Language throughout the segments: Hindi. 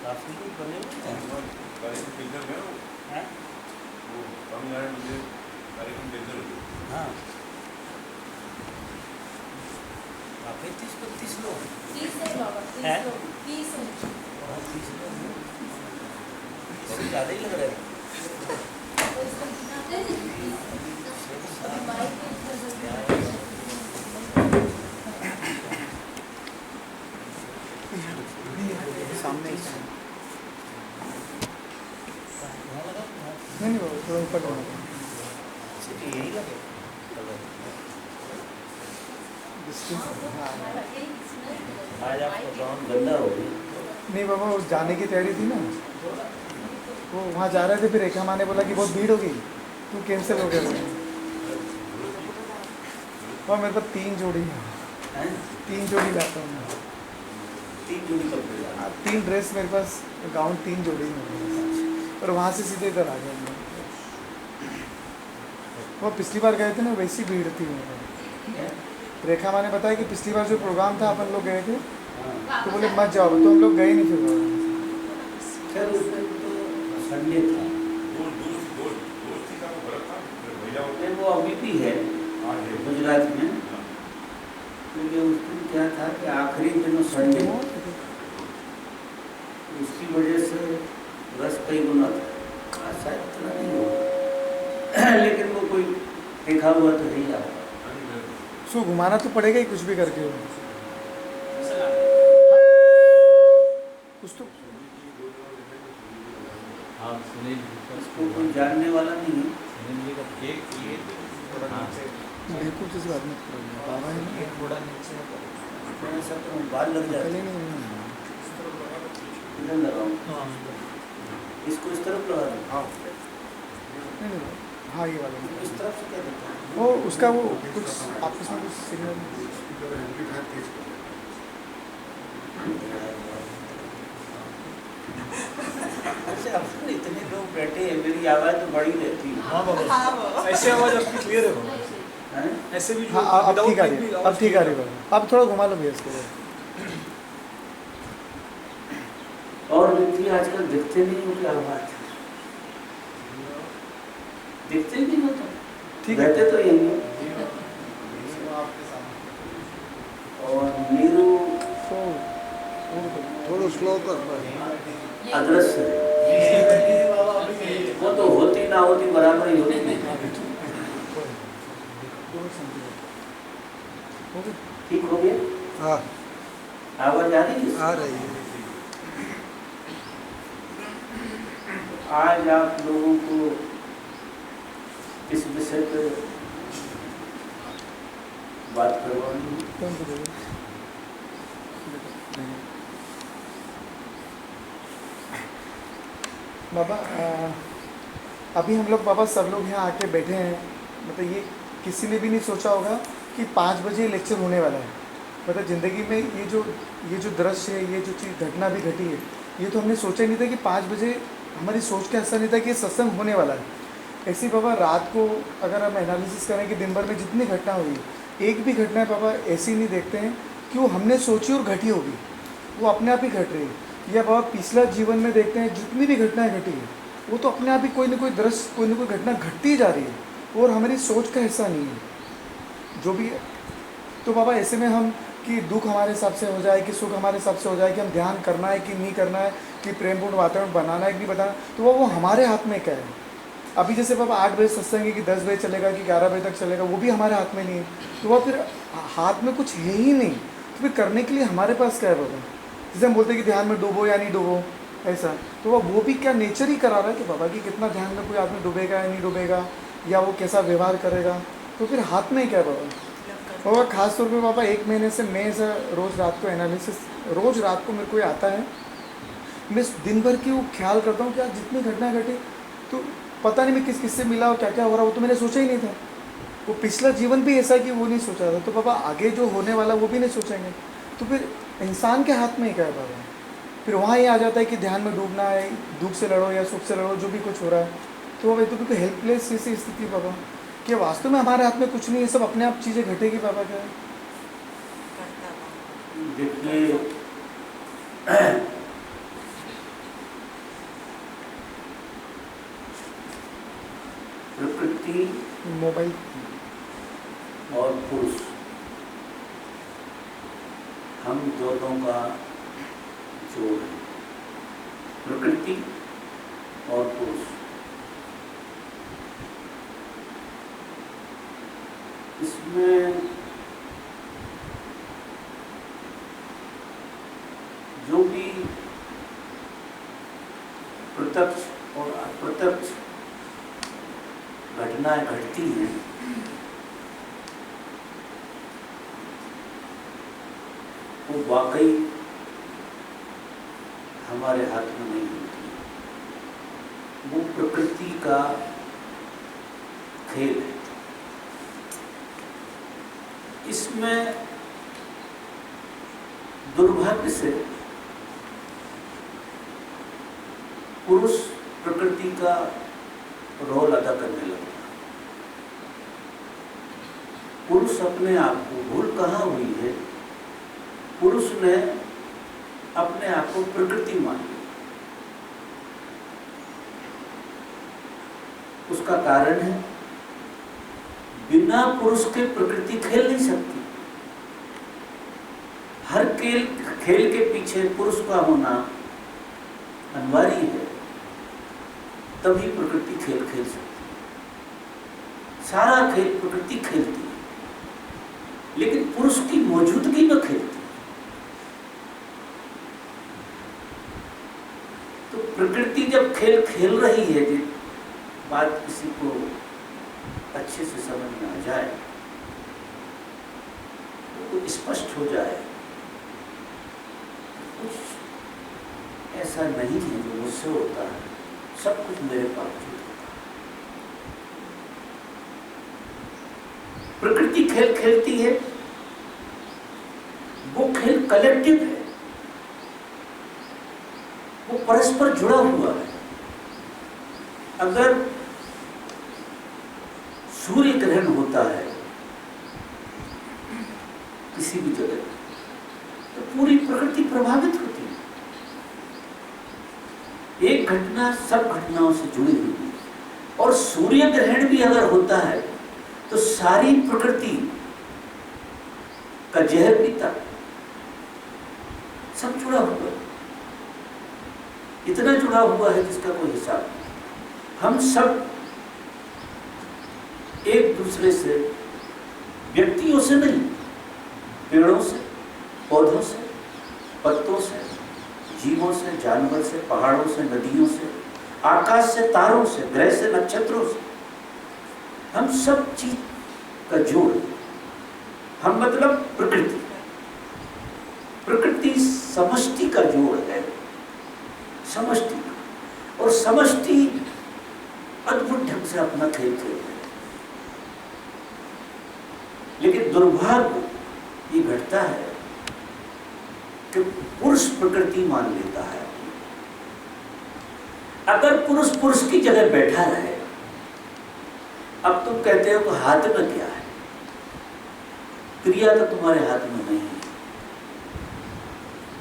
काफी लोग बने हुए हैं। कार्यक्रम केंद्र में हैं? वो स्वामीनारायण मंदिर कार्यक्रम केंद्र हो हाँ, काफी 30-32 लोग हैं। 30 है बाबा, 30 हैं? लोग, 30 है। हाँ, 30 लोग हैं। इससे ज़्यादा ही लग रहे हैं। तो इसका कितना है? 30। अभी बाइक में इतना जल्दी नहीं है। सामने वहाँ लगा वहाँ नहीं वो थोड़ा ऊपर होना से भी यही लगे कलर। हमारा यही इसमें आज आपका गाउन गंदा हो गया। नहीं बाबा, वो जाने की तैयारी थी ना, वो वहाँ जा रहे थे, फिर रेखा माँ ने बोला कि बहुत भीड़ होगी तो कैंसिल हो गया। और मेरे पास 3 जोड़ी है, हैं? 3 जोड़ी लाता हूँ मैं। 3 जोड़ी कपड़े लाए। 3 ड्रेस मेरे पास, गाउन 3 जोड़ी है मेरे पास। और वहाँ से सीधे इधर आ गया मैं। वो पिछली बार गए थे ना, वैसी भीड़ थी वहाँ पर। रेखा माँ ने बताया कि पिछली बार जो प्रोग्राम था अपन लोग गए थे, हाँ, तो बोले मत जाओ, तो हम लोग गए नहीं फिर वहाँ। खैर उस दिन तो संडे था। दोस्ती का वो फर्क था महिला नहीं, वो अभी भी है गुजरात में, क्योंकि उस दिन क्या था कि आखिरी दिन संडे, उसकी वजह से रस कई गुना था। आज शायद इतना नहीं होगा, लेकिन वो कोई देखा हुआ तो नहीं आता। सो घुमाना तो पड़ेगा ही कुछ भी करके हो। कुछ तो हाँ सुनील उसको कोई जानने वाला नहीं है। सुनील जी का एक ये हाँ बिल्कुल किसी बात मत करो, बाबा है ना, थोड़ा नीचे मैं सब तो बाल लग जाते कल ही हैं। नहीं। इधर लगाऊं, इसको इस तरफ लगा दूं। हाँ नहीं, हाँ ये वाला नहीं। इस तरफ से क्या दिखता है? वो उसका वो कुछ आपस में कुछ सिग्नल। अच्छा, अब इतने लोग बैठे हैं, मेरी आवाज़ तो बड़ी रहती है। हाँ बाबा, ऐसे आवाज आपकी क्लियर है बाबा। हैं? ऐसे भी हाँ अब ठीक आ रही है, अब ठीक आ रही है बाबा। अब थोड़ा घुमा लो भैया इसको। और व्यक्ति आजकल दिखते नहीं हो, क्या बात है? दिखते ही नहीं हो तो ठीक है। रहते तो यही हो। और नीरू थोड़ा स्लो कर। अदृश्य है, वो तो होती ना होती बराबर ही होती। ठीक हो गया? हाँ आवाज आ रही है? आ रही है। आज आप लोगों को इस विषय पर बात करवानी है। कौन सा देगा? बाबा अभी हम लोग बाबा सब लोग यहाँ आके बैठे हैं, मतलब ये किसी ने भी नहीं सोचा होगा कि 5 बजे लेक्चर होने वाला है। मतलब ज़िंदगी में ये जो दृश्य है, ये जो चीज़ घटना भी घटी है, ये तो हमने सोचा ही नहीं था कि 5 बजे, हमारी सोच का ऐसा नहीं था कि ये सत्संग होने वाला है। ऐसे ही बाबा रात को अगर हम एनालिसिस करें कि दिन भर में जितनी घटना हुई, एक भी घटना बाबा ऐसी नहीं देखते हैं कि वो हमने सोची और घटी होगी, वो अपने आप ही घट रही है। या बाबा पिछला जीवन में देखते हैं जितनी भी घटनाएं घटी है, वो तो अपने आप ही कोई ना कोई दृश्य, कोई ना कोई घटना घटती जा रही है और हमारी सोच का हिस्सा नहीं है जो भी है। तो बाबा ऐसे में हम कि दुख हमारे हिसाब से हो जाए कि सुख हमारे हिसाब से हो जाए, कि हम ध्यान करना है कि नहीं करना है, कि प्रेमपूर्ण वातावरण बनाना है कि नहीं बनाना, तो वो हमारे हाथ में क्या है। अभी जैसे बाबा 8 बजे सत्संग है कि 10 बजे चलेगा कि 11 बजे तक चलेगा, वो भी हमारे हाथ में नहीं है। तो वह फिर हाथ में कुछ है ही नहीं, तो फिर करने के लिए हमारे पास क्या है बाबा। जैसे हम बोलते हैं कि ध्यान में डूबो या नहीं डूबो, ऐसा तो वो भी क्या नेचर ही करा रहा है कि बाबा कि कितना ध्यान में कोई आदमी डूबेगा या नहीं डूबेगा, या वो कैसा व्यवहार करेगा, तो फिर हाथ में क्या है बाबा। और ख़ास तौर पे बाबा 1 महीने से मैं ऐसा रोज़ रात को एनालिसिस, रोज़ रात को मेरे को आता है, मैं दिन भर की वो ख्याल करता हूँ कि आज जितनी घटना घटी, तो पता नहीं मैं किस किससे मिला और क्या क्या हो रहा, वो तो मैंने सोचा ही नहीं था। वो पिछला जीवन भी ऐसा कि वो नहीं सोचा था, तो बाबा आगे जो होने वाला वो भी नहीं सोचेंगे, तो फिर इंसान के हाथ में ही क्या है बाबा। फिर वहाँ ये आ जाता है कि ध्यान में डूबना है, दुख से लड़ो या सुख से लड़ो, जो भी कुछ हो रहा है, तो बाबा तो बिल्कुल हेल्पलेस जैसी स्थिति बाबा कि वास्तव में हमारे हाथ में कुछ नहीं है, सब अपने आप चीज़ें घटेगी बाबा। क्या है देखिए मोबाइल और पुरुष, हम दोनों का जोड़ है, प्रकृति और पुरुष। इसमें जो भी प्रत्यक्ष और अप्रत्यक्ष घटनाएं घटती हैं, वो वाकई हमारे हाथ में नहीं होती। वो प्रकृति का खेल है। इसमें दुर्भाग्य से पुरुष प्रकृति का रोल अदा करने लगा। पुरुष अपने आप को, भूल कहाँ हुई है, पुरुष ने अपने आप को प्रकृति मान लिया। उसका कारण है, बिना पुरुष के प्रकृति खेल नहीं सकती। हर खेल के पीछे पुरुष का होना अनिवार्य है, तभी प्रकृति खेल खेल सकती है। सारा खेल प्रकृति खेलती है, लेकिन पुरुष की मौजूदगी में खेलती है। तो प्रकृति जब खेल खेल रही है, बात किसी को अच्छे से समझ में आ जाए, तो स्पष्ट हो जाए, कुछ ऐसा नहीं है जो मुझसे होता है, सब कुछ मेरे बावजूद होता है। प्रकृति खेल खेलती है, वो खेल कलेक्टिव है, वो परस्पर जुड़ा हुआ है। अगर सूर्य ग्रहण होता है किसी भी जगह, तो पूरी प्रकृति प्रभावित होती है। एक घटना सब घटनाओं से जुड़ी हुई है, और सूर्य ग्रहण भी अगर होता है तो सारी प्रकृति का जहर पीता, सब जुड़ा हुआ है। इतना जुड़ा हुआ है जिसका कोई हिसाब नहीं। हम सब एक दूसरे से, व्यक्तियों से नहीं, पेड़ों से, पौधों से, पत्तों से, जीवों से, जानवर से, पहाड़ों से, नदियों से, आकाश से, तारों से, ग्रह से, नक्षत्रों से, हम सब चीज का जोड़। हम मतलब प्रकृति। प्रकृति समष्टि का जोड़ है, समष्टि। और समष्टि अद्भुत ढंग से अपना खेल खेल है। लेकिन दुर्भाग्य ये घटता है कि पुरुष प्रकृति मान लेता है। अगर पुरुष पुरुष की जगह बैठा रहे, अब तुम कहते हो कि हाथ में क्या है, क्रिया तो तुम्हारे हाथ में नहीं है,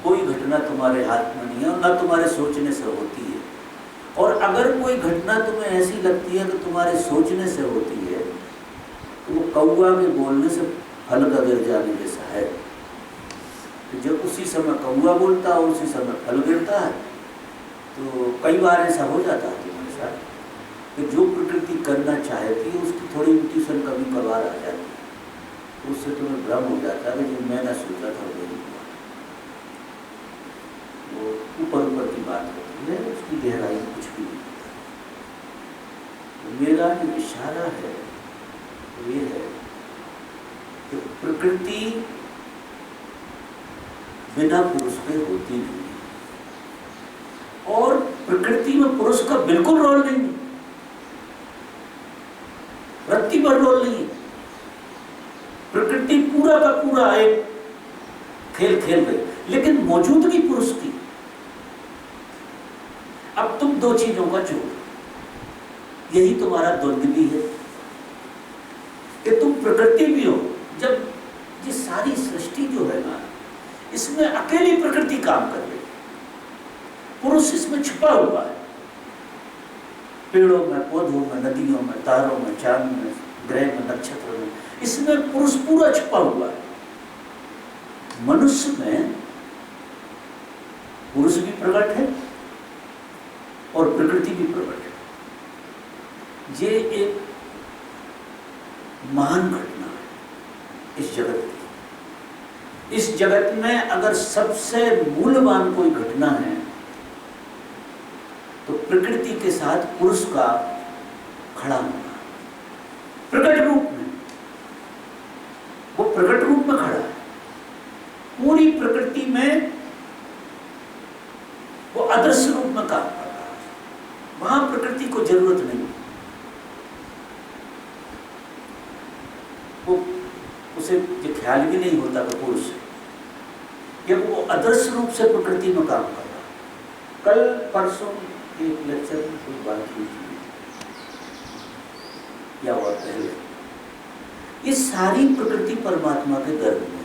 कोई घटना तुम्हारे हाथ में नहीं है, और ना तुम्हारे सोचने से होती है। और अगर कोई घटना तुम्हें ऐसी लगती है कि तुम्हारे सोचने से होती है, तो वो कौवा के बोलने से फल का गिर जाने जैसा है। तो जब उसी समय कौवा बोलता है, उसी समय फल गिरता है। तो कई बार ऐसा हो जाता है तुम्हारे साथ कि जो प्रकृति करना चाहती है उसकी थोड़ी इंट्यूशन कभी कभार आ जाती है, तो उससे तुम्हें भ्रम हो जाता है कि जो मैंने सोचा था वो नहीं हुआ। वो ऊपर ऊपर की बात होती है, उसकी गहराई में कुछ भी नहीं होता। तो मेरा जो इशारा है वो ये है कि प्रकृति बिना पुरुष के होती नहीं, और प्रकृति में पुरुष का बिल्कुल रोल नहीं, रत्ती भर रोल नहीं। प्रकृति पूरा का पूरा एक खेल खेल गई, लेकिन मौजूदगी पुरुष की। अब तुम दो चीजों का जोड़, यही तुम्हारा द्वंद्व भी है कि तुम प्रकृति भी हो। जब ये सारी सृष्टि जो है ना, इसमें अकेली प्रकृति काम कर रही है, पुरुष इसमें छुपा हुआ है। पेड़ों में, पौधों में, नदियों में, तारों में, चांद में, ग्रह में, नक्षत्र में, इसमें पुरुष पूरा छुपा हुआ है। मनुष्य में पुरुष भी प्रकट है और प्रकृति भी प्रकट है। ये एक महान घटना है इस जगत की। इस जगत में अगर सबसे मूल्यवान कोई घटना है तो प्रकृति के साथ पुरुष का खड़ा होना, प्रकट रूप में। वो प्रकट रूप में खड़ा है, पूरी प्रकृति में वो अदृश्य रूप में काम कर रहा है। वहां प्रकृति को जरूरत नहीं, वो उसे ये ख्याल भी नहीं होता कि पुरुष है, कि वो अदृश्य रूप से प्रकृति में काम कर रहा है। कल परसों एक लेक्चर में कोई बात हुई थी या और पहले, ये सारी प्रकृति परमात्मा के गर्भ में,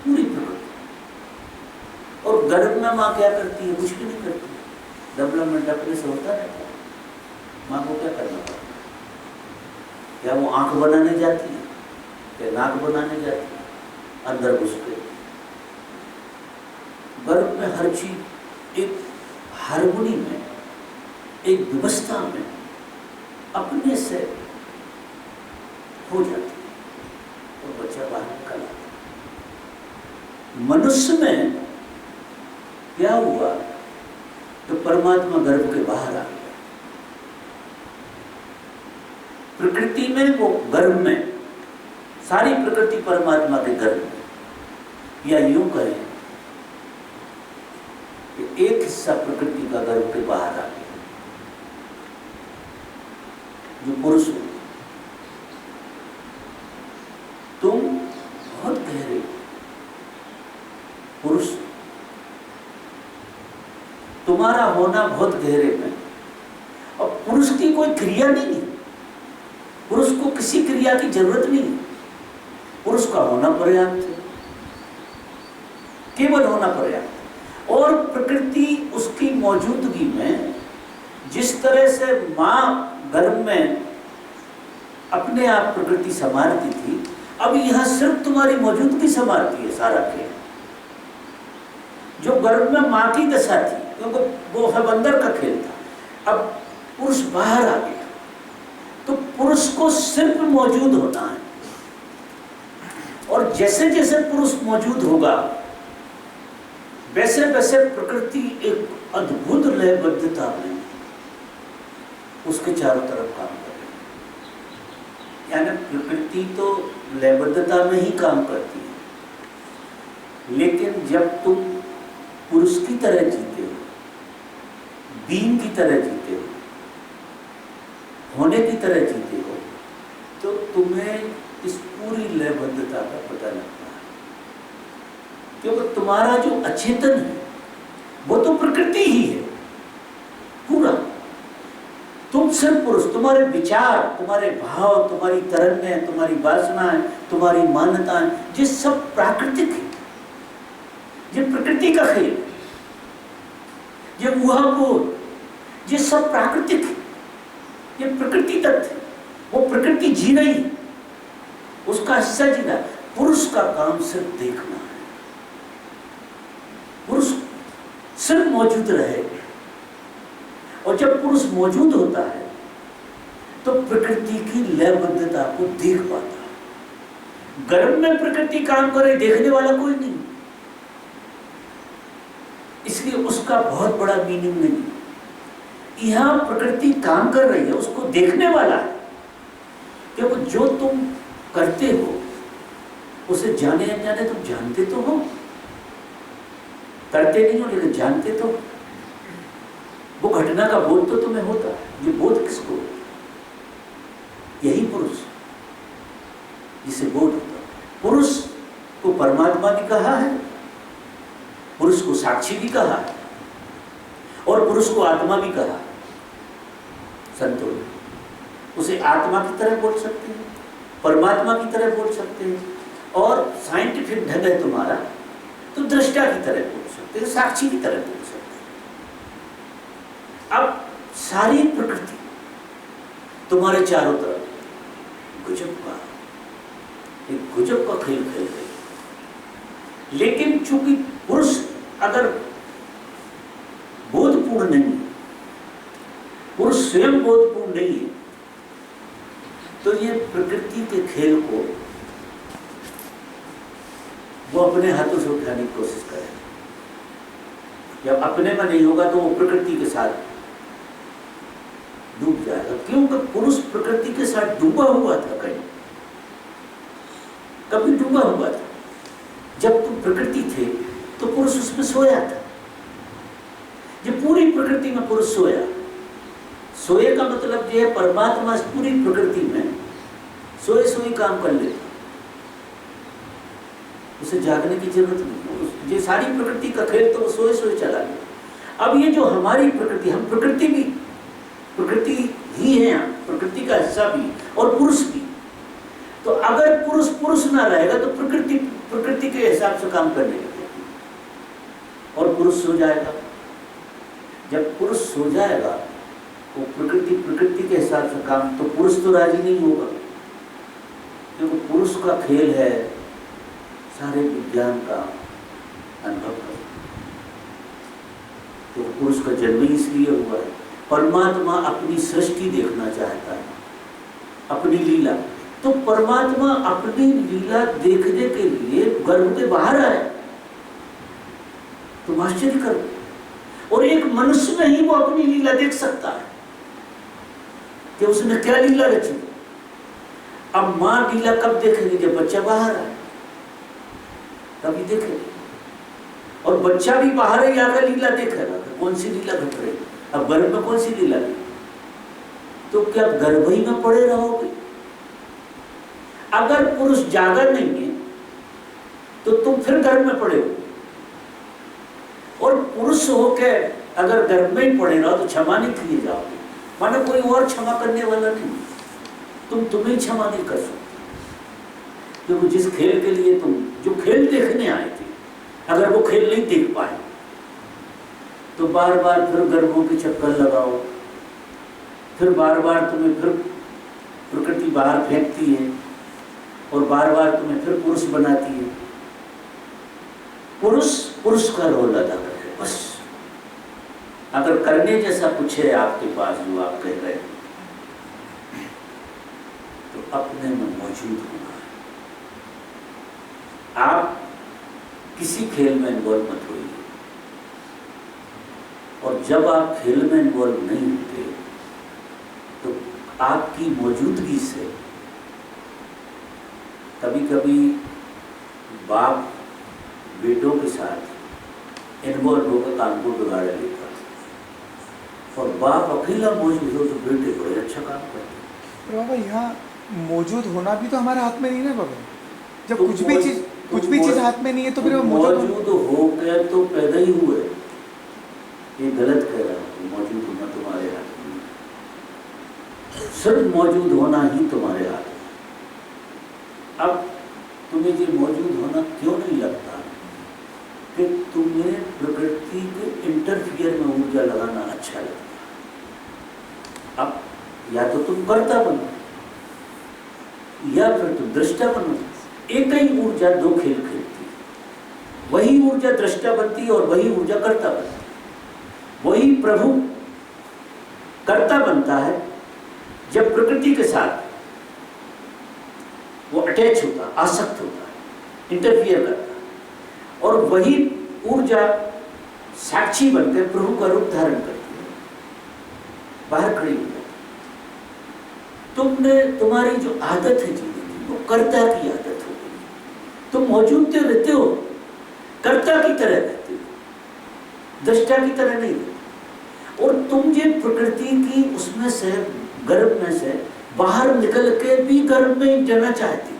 पूरी प्रकृति। और गर्भ में माँ क्या करती है? कुछ भी नहीं करती। डेवलपमेंट अपने से होता रहता है। माँ को क्या करना पड़ता है? क्या वो आंख बनाने जाती है, क्या नाक बनाने जाती है? अंदर घुस के गर्भ में हर चीज एक हार्मोनी में, एक व्यवस्था में अपने से हो जाती है और बच्चा बाहर निकल आता है। मनुष्य में क्या हुआ तो परमात्मा गर्भ के बाहर आ गया। प्रकृति में, वो गर्भ में, सारी प्रकृति परमात्मा के गर्भ में, या यूं कहें कि एक हिस्सा प्रकृति का गर्भ के बाहर आ गया, जो पुरुष हो। तुम बहुत गहरे पुरुष, तुम्हारा होना बहुत गहरे में, और पुरुष की कोई क्रिया नहीं है। पुरुष को किसी क्रिया की जरूरत नहीं है। पुरुष का होना पर्याप्त है, केवल होना पर्याप्त है। और प्रकृति उसकी मौजूदगी में, जिस तरह से माँ गर्भ में अपने आप प्रकृति संभालती थी, अब यहां सिर्फ तुम्हारी मौजूदगी संभालती है सारा खेल। जो गर्भ में माँ की दशा थी, क्योंकि वो सब अंदर का खेल था, अब पुरुष बाहर आ गया, तो पुरुष को सिर्फ मौजूद होना है। और जैसे जैसे पुरुष मौजूद होगा, वैसे वैसे प्रकृति एक अद्भुत लयबद्धता में उसके चारों तरफ काम करेगी। यानी प्रकृति तो लयबद्धता में ही काम करती है, लेकिन जब तुम पुरुष की तरह जीते हो, बीइंग की तरह जीते हो, होने की तरह जीते हो, तो तुम्हें इस पूरी लयबद्धता का पता लगता है। क्योंकि तुम्हारा जो अचेतन है वो तो प्रकृति ही है पूरा। तुम सिर्फ पुरुष, तुम्हारे विचार, तुम्हारे भाव, तुम्हारी तरंगें, तुम्हारी वासनाएं, तुम्हारी मान्यताएं, ये सब प्राकृतिक है। ये प्रकृति का खेल, ये ऊहापोह, ये सब प्राकृतिक है। ये प्रकृति तत्व है, वो प्रकृति जी रही है, उसका हिस्सा जीना। पुरुष का काम सिर्फ देखना है। पुरुष सिर्फ मौजूद रहे, और जब पुरुष मौजूद होता है तो प्रकृति की लयबद्धता को देख पाता है। गर्भ में प्रकृति काम करे, देखने वाला कोई नहीं, इसलिए उसका बहुत बड़ा मीनिंग नहीं। यहां प्रकृति काम कर रही है, उसको देखने वाला है। क्योंकि जो तुम करते हो उसे जाने अनजाने तुम जानते तो हो, करते नहीं हो लेकिन जानते तो। वो घटना का बोध तो तुम्हें होता है। ये बोध किसको? यही पुरुष जिसे बोध होता है। पुरुष को परमात्मा भी कहा है, पुरुष को साक्षी भी कहा है, और पुरुष को आत्मा भी कहा। संतों ने उसे आत्मा की तरह बोल सकते हैं, परमात्मा की तरह बोल सकते हैं, और साइंटिफिक ढंग है तुम्हारा तो दृष्टा की तरह बोल सकते हैं, साक्षी की तरह बोल सकते हैं। अब सारी प्रकृति तुम्हारे चारों तरफ गजब का खेल खेल रही। लेकिन चूंकि पुरुष अगर बोधपूर्ण नहीं है, पुरुष स्वयं बोधपूर्ण नहीं है, तो ये प्रकृति के खेल को वो अपने हाथों से उठाने की कोशिश करे। जब अपने में नहीं होगा तो वो प्रकृति के साथ डूब जाएगा। क्योंकि पुरुष प्रकृति के साथ डूबा हुआ था, कभी डूबा हुआ था। जब तुम प्रकृति थे तो पुरुष उसमें सोया था। जब पूरी प्रकृति में पुरुष सोया, सोए का मतलब ये है परमात्मा पूरी प्रकृति में सोए सोए काम कर लेता, उसे जागने की जरूरत नहीं। ये सारी प्रकृति का खेल तो वो सोए सोए चला गया। अब ये जो हमारी प्रकृति, हम प्रकृति भी, प्रकृति ही है, प्रकृति का हिस्सा भी और पुरुष भी। तो अगर पुरुष पुरुष ना रहेगा तो प्रकृति प्रकृति के हिसाब से काम करने लगेगी और पुरुष सो जाएगा। जब पुरुष सो जाएगा तो प्रकृति के हिसाब से काम, तो पुरुष तो राजी नहीं होगा, क्योंकि पुरुष का खेल है सारे विज्ञान का अनुभव कर। तो पुरुष का जन्म ही इसलिए हुआ है। परमात्मा अपनी सृष्टि देखना चाहता है, अपनी लीला। तो परमात्मा अपनी लीला देखने के लिए गर्भ के बाहर आए, तुम आश्चर्य करो। और एक मनुष्य में ही वो अपनी लीला देख सकता है कि उसने क्या लीला रची। अब मां लीला कब देखेगी? जब बच्चा बाहर आए तभी देखेगी। और बच्चा भी बाहर ही आकर लीला देखेगा, कौन सी लीला घट रही। अब गर्भ में कौन सी लीला है? तो क्या गर्भ ही में पड़े रहोगे? अगर पुरुष जागा नहीं है तो तुम फिर गर्भ में पड़े हो। और पुरुष होके अगर गर्भ में ही पड़े रहो तो क्षमा नहीं किए जाओगे, मानो कोई और क्षमा करने वाला नहीं, तुम्हें क्षमा नहीं कर सकते। क्योंकि जिस खेल के लिए तुम जो खेल देखने आए थे, अगर वो खेल नहीं देख पाए तो बार बार फिर गर्भों के चक्कर लगाओ, फिर बार बार तुम्हें फिर प्रकृति बाहर फेंकती है और बार बार तुम्हें फिर पुरुष बनाती है। पुरुष का रोल अदा करे बस। अगर करने जैसा कुछ है आपके पास जो आप कह रहे हैं, तो अपने में मौजूद होना है। आप किसी खेल में इन्वॉल्व मत होइए, और जब आप खेल में इन्वॉल्व नहीं होते तो आपकी मौजूदगी से कभी कभी बाप बेटों के साथ इन्वॉल्व होकर काम को बिगाड़ लेता है। और बाप अकेला मौजूद हो तो बेटे बड़े अच्छा काम करते हैं। बाबा यहाँ मौजूद होना भी तो हमारे हाथ में नहीं है बाबा। जब तो कुछ भी चीज़ हाथ में नहीं है तो फिर मौजूद हो गए तो पैदा ही हुए। ये गलत कह रहा है। मौजूद होना तुम्हारे हाथ में नहीं, सिर्फ मौजूद होना ही तुम्हारे हाथ में। अब तुम्हें ये मौजूद होना क्यों नहीं लगता कि तुम्हें प्रकृति के इंटरफियर में ऊर्जा लगाना अच्छा लगता है। अब या तो तुम कर्ता बनो या फिर तुम दृष्टा बनो। एक ही ऊर्जा दो खेल खेलती है, वही ऊर्जा दृष्टा बनती है और वही ऊर्जा कर्ता बनती है। वही प्रभु कर्ता बनता है जब प्रकृति के साथ वो अटैच होता, आसक्त होता है, इंटरफियर करता है। और वही ऊर्जा साक्षी बनकर प्रभु का रूप धारण करती है, बाहर खड़ी हो जाती। तुम्हारी जो आदत है जीने की, वो कर्ता की आदत हो गई। तुम मौजूद तो रहते हो, कर्ता की तरह रहते हो, दृष्टा की तरह नहीं रहते। और तुम ये प्रकृति की उसमें से, गर्भ में से बाहर निकल के भी गर्भ में जाना चाहती हो।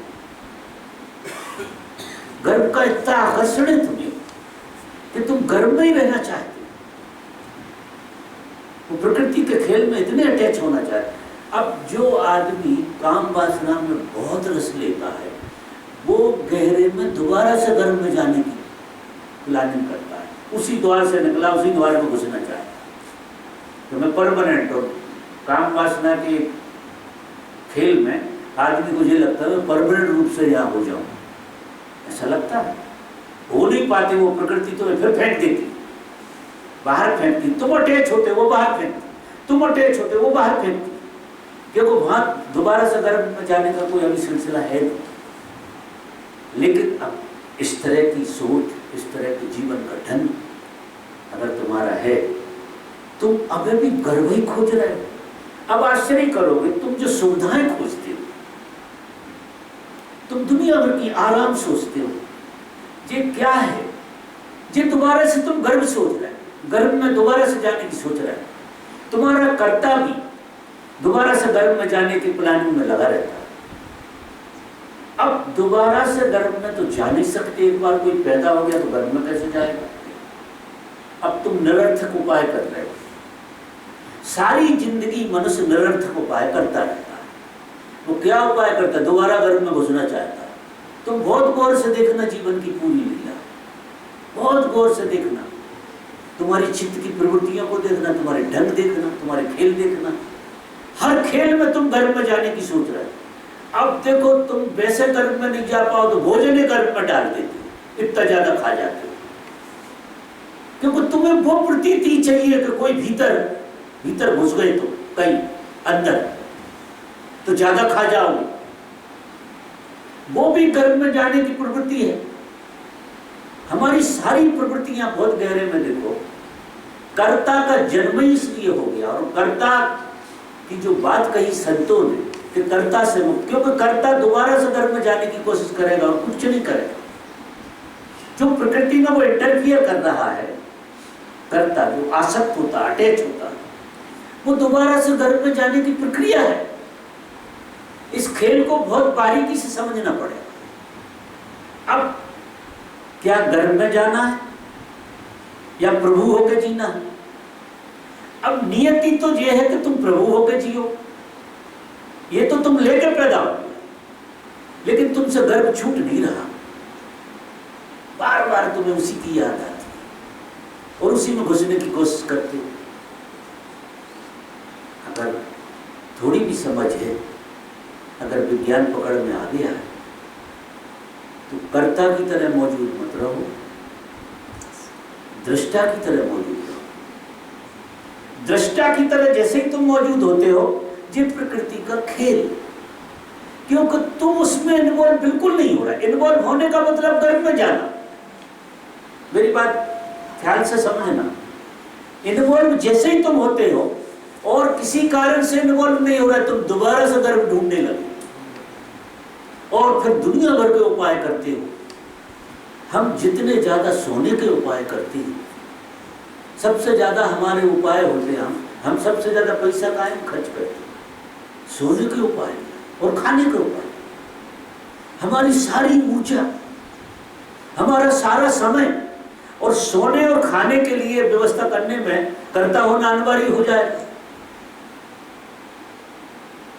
गर्भ का इतना आकर्षण है तुम्हें कि तुम गर्भ में ही रहना चाहते हो। वो प्रकृति के खेल में इतने अटैच होना चाहते। अब जो आदमी काम वासना में बहुत रस लेता है, वो गहरे में दोबारा से गर्भ में जाने की प्लानिंग करता है। उसी द्वार से निकला, उसी द्वार में घुसना चाहता है। तो मैं परमानेंट और काम वासना के खेल में आदमी को ये लगता है मैं परमानेंट रूप से यहाँ हो जाऊँ, ऐसा लगता है। हो नहीं पाते, वो प्रकृति तुम्हें फिर फेंक देती, बाहर फेंकती। तुम अटैच होते वो बाहर फेंकती, तुम अटैच होते वो बाहर फेंकती, क्योंकि वहां दोबारा से गर्भ में जाने का कोई अभी सिलसिला है नहीं। लेकिन अब इस तरह की सोच, इस तरह के जीवन का ढंग अगर तुम्हारा है, तुम अभी भी गर्भ ही खोज रहे हो। अब आश्चर्य करोगे, तुम जो सुविधाएं खोजते हो, तुम दुनिया भर की आराम सोचते हो, ये क्या है? ये दोबारा से तुम गर्भ सोच रहे हो, गर्भ में दोबारा से जाने की सोच रहे हो। तुम्हारा कर्ता भी दोबारा से गर्भ में जाने की प्लानिंग में लगा रहता है। अब दोबारा से गर्भ में तो जा नहीं सकते, एक बार कोई पैदा हो गया तो गर्भ में कैसे जाएगा? अब तुम निरर्थक उपाय कर रहे हो। सारी जिंदगी मनुष्य निरर्थक उपाय करता रहता है। वो क्या उपाय करता है? दोबारा गर्भ में घुसना चाहता है। तुम बहुत गौर से देखना जीवन की पूरी लीला, बहुत गौर से देखना, तुम्हारी चित्त की प्रवृत्तियों को देखना, तुम्हारे ढंग देखना, तुम्हारे खेल देखना। हर खेल में तुम गर्भ में जाने की सोच रहे हो। अब देखो, तुम वैसे गर्भ में नहीं जा पाओ तो भोजन ही गर्भ में डाल देते हो, इतना ज्यादा खा जाते हो, क्योंकि तुम्हें वो प्रतीति चाहिए कि कोई भीतर घुस गए तो कहीं अंदर तो ज्यादा खा जाओगे। वो भी गर्भ में जाने की प्रवृत्ति है। हमारी सारी प्रवृत्तियां बहुत गहरे में देखो, कर्ता का जन्म ही इसलिए हो गया। और कर्ता की जो बात कही संतों ने कि कर्ता से मुक्त, क्योंकि कर्ता दोबारा से गर्भ में जाने की कोशिश करेगा और कुछ नहीं करेगा। जो प्रकृति में वो इंटरफियर कर रहा है, कर्ता जो आसक्त होता, अटैच होता, वो दोबारा से गर्भ में जाने की प्रक्रिया है। इस खेल को बहुत बारीकी से समझना पड़ेगा। अब क्या गर्भ में जाना है या प्रभु होकर जीना है? अब नियति तो यह है कि तुम प्रभु होकर जियो, ये तो तुम लेकर पैदा हो, लेकिन तुमसे गर्भ छूट नहीं रहा। बार बार तुम्हें उसी की याद आती है और उसी में घुसने की कोशिश करते हो। अगर थोड़ी भी समझ है, अगर विज्ञान पकड़ में आ गया है, तो कर्ता की तरह मौजूद मत रहो, दृष्टा की तरह मौजूद रहो। दृष्टा की तरह जैसे ही तुम मौजूद होते हो, ये प्रकृति का खेल, क्योंकि तुम उसमें इन्वॉल्व बिल्कुल नहीं हो रहा। इन्वॉल्व होने का मतलब गर्भ में जाना। मेरी बात ध्यान से समझना। इन्वॉल्व जैसे ही तुम होते हो और किसी कारण से इन्वॉल्व नहीं हो रहा, तुम दोबारा से गर्भ ढूंढने लगे और फिर दुनिया भर के उपाय करते हो। हम जितने ज्यादा सोने के उपाय करते हैं, सबसे ज्यादा हमारे उपाय होते हैं, हम सबसे ज्यादा पैसा कायम खर्च करते हैं सोने के उपाय और खाने के उपाय। हमारी सारी ऊर्जा, हमारा सारा समय और सोने और खाने के लिए व्यवस्था करने में कर्ता होना अनिवार्य हो जाए,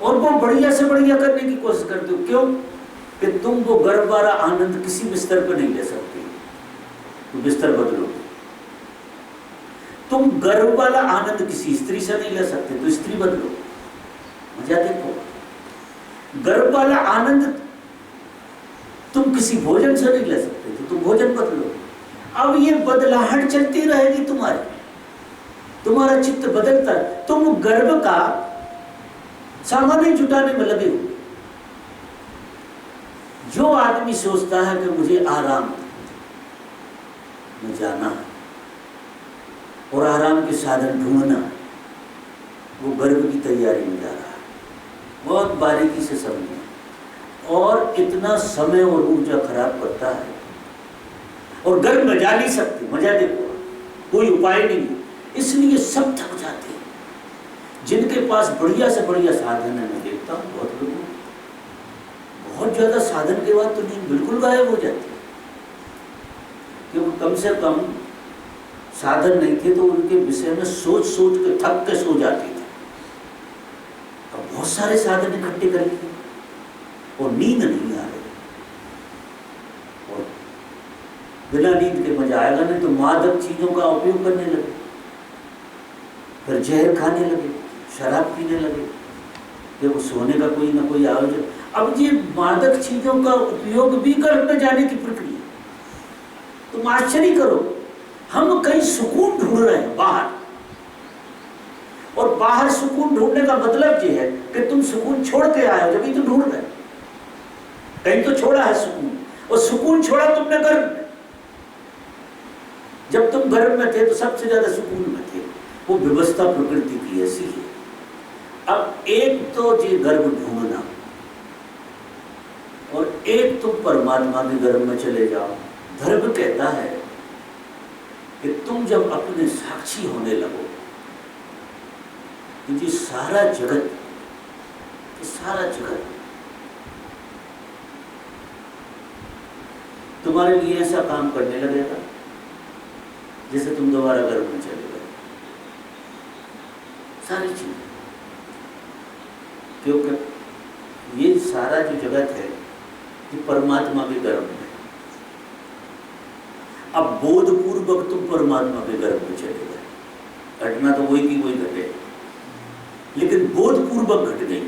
और वो बढ़िया से बढ़िया करने की कोशिश करते हो। क्यों? कि तुम वो गर्भ वाला आनंद किसी बिस्तर पर नहीं ले सकते, तो बिस्तर बदलो। तुम गर्भ वाला आनंद किसी स्त्री से नहीं ले सकते, तो स्त्री बदलो। मजा देखो, गर्भ वाला आनंद तुम किसी भोजन से नहीं ले सकते, तो तुम भोजन बदलो। अब ये बदलाहट चलती रहेगी तुम्हारी, तुम्हारा चित्त बदलता है। तुम गर्भ का सामान जुटाने में लगे हो। जो आदमी सोचता है कि मुझे आराम में जाना है और आराम के साधन ढूंढना, वो गर्भ की तैयारी में जा रहा है। बहुत बारीकी से समझना, और इतना समय और ऊर्जा खराब करता है और गर्भ में जा नहीं सकते। मजा देखो, कोई उपाय नहीं, इसलिए सब थक जाते हैं। जिनके पास बढ़िया से बढ़िया साधन है, मैं देखता हूँ बहुत लोगों, बहुत ज्यादा साधन के बाद तो नींद बिल्कुल गायब हो जाती है, क्योंकि कम से कम साधन नहीं थे तो उनके विषय में सोच सोच के थक के सो जाते थे। अब बहुत सारे साधन इकट्ठे कर लिए और नींद नहीं आ रही, और बिना नींद के मजा आएगा नहीं, तो मादक चीजों का उपयोग करने लगे, फिर जहर खाने लगे, शराब पीने लगे, देखो सोने का कोई ना कोई आयोजन। अब ये मादक चीजों का उपयोग भी गर्भ में जाने की प्रक्रिया, तुम आश्चर्य करो। हम कहीं सुकून ढूंढ रहे हैं बाहर, और बाहर सुकून ढूंढने का मतलब ये है कि तुम सुकून छोड़ के आए हो, जब तो ढूंढ रहे, कहीं तो छोड़ा है सुकून, और सुकून छोड़ा तुमने गर्भ में। जब तुम गर्भ में थे तो सबसे ज्यादा सुकून में थे। वो व्यवस्था प्रकृति की ऐसी है। अब एक तो ये गर्भ ढूंढना, और एक तुम परमात्मा के गर्भ में चले जाओ। धर्म कहता है कि तुम जब अपने साक्षी होने लगो, तो ये सारा जगत तुम्हारे लिए ऐसा काम करने लगेगा जैसे तुम दोबारा गर्भ में चले गए। सारी चीज, क्योंकि ये सारा जो जगत है ये परमात्मा के गर्भ में है। अब बोधपूर्वक तुम परमात्मा के गर्भ में चले गए। घटना तो वही की वही घटे, लेकिन बोधपूर्वक घट गई।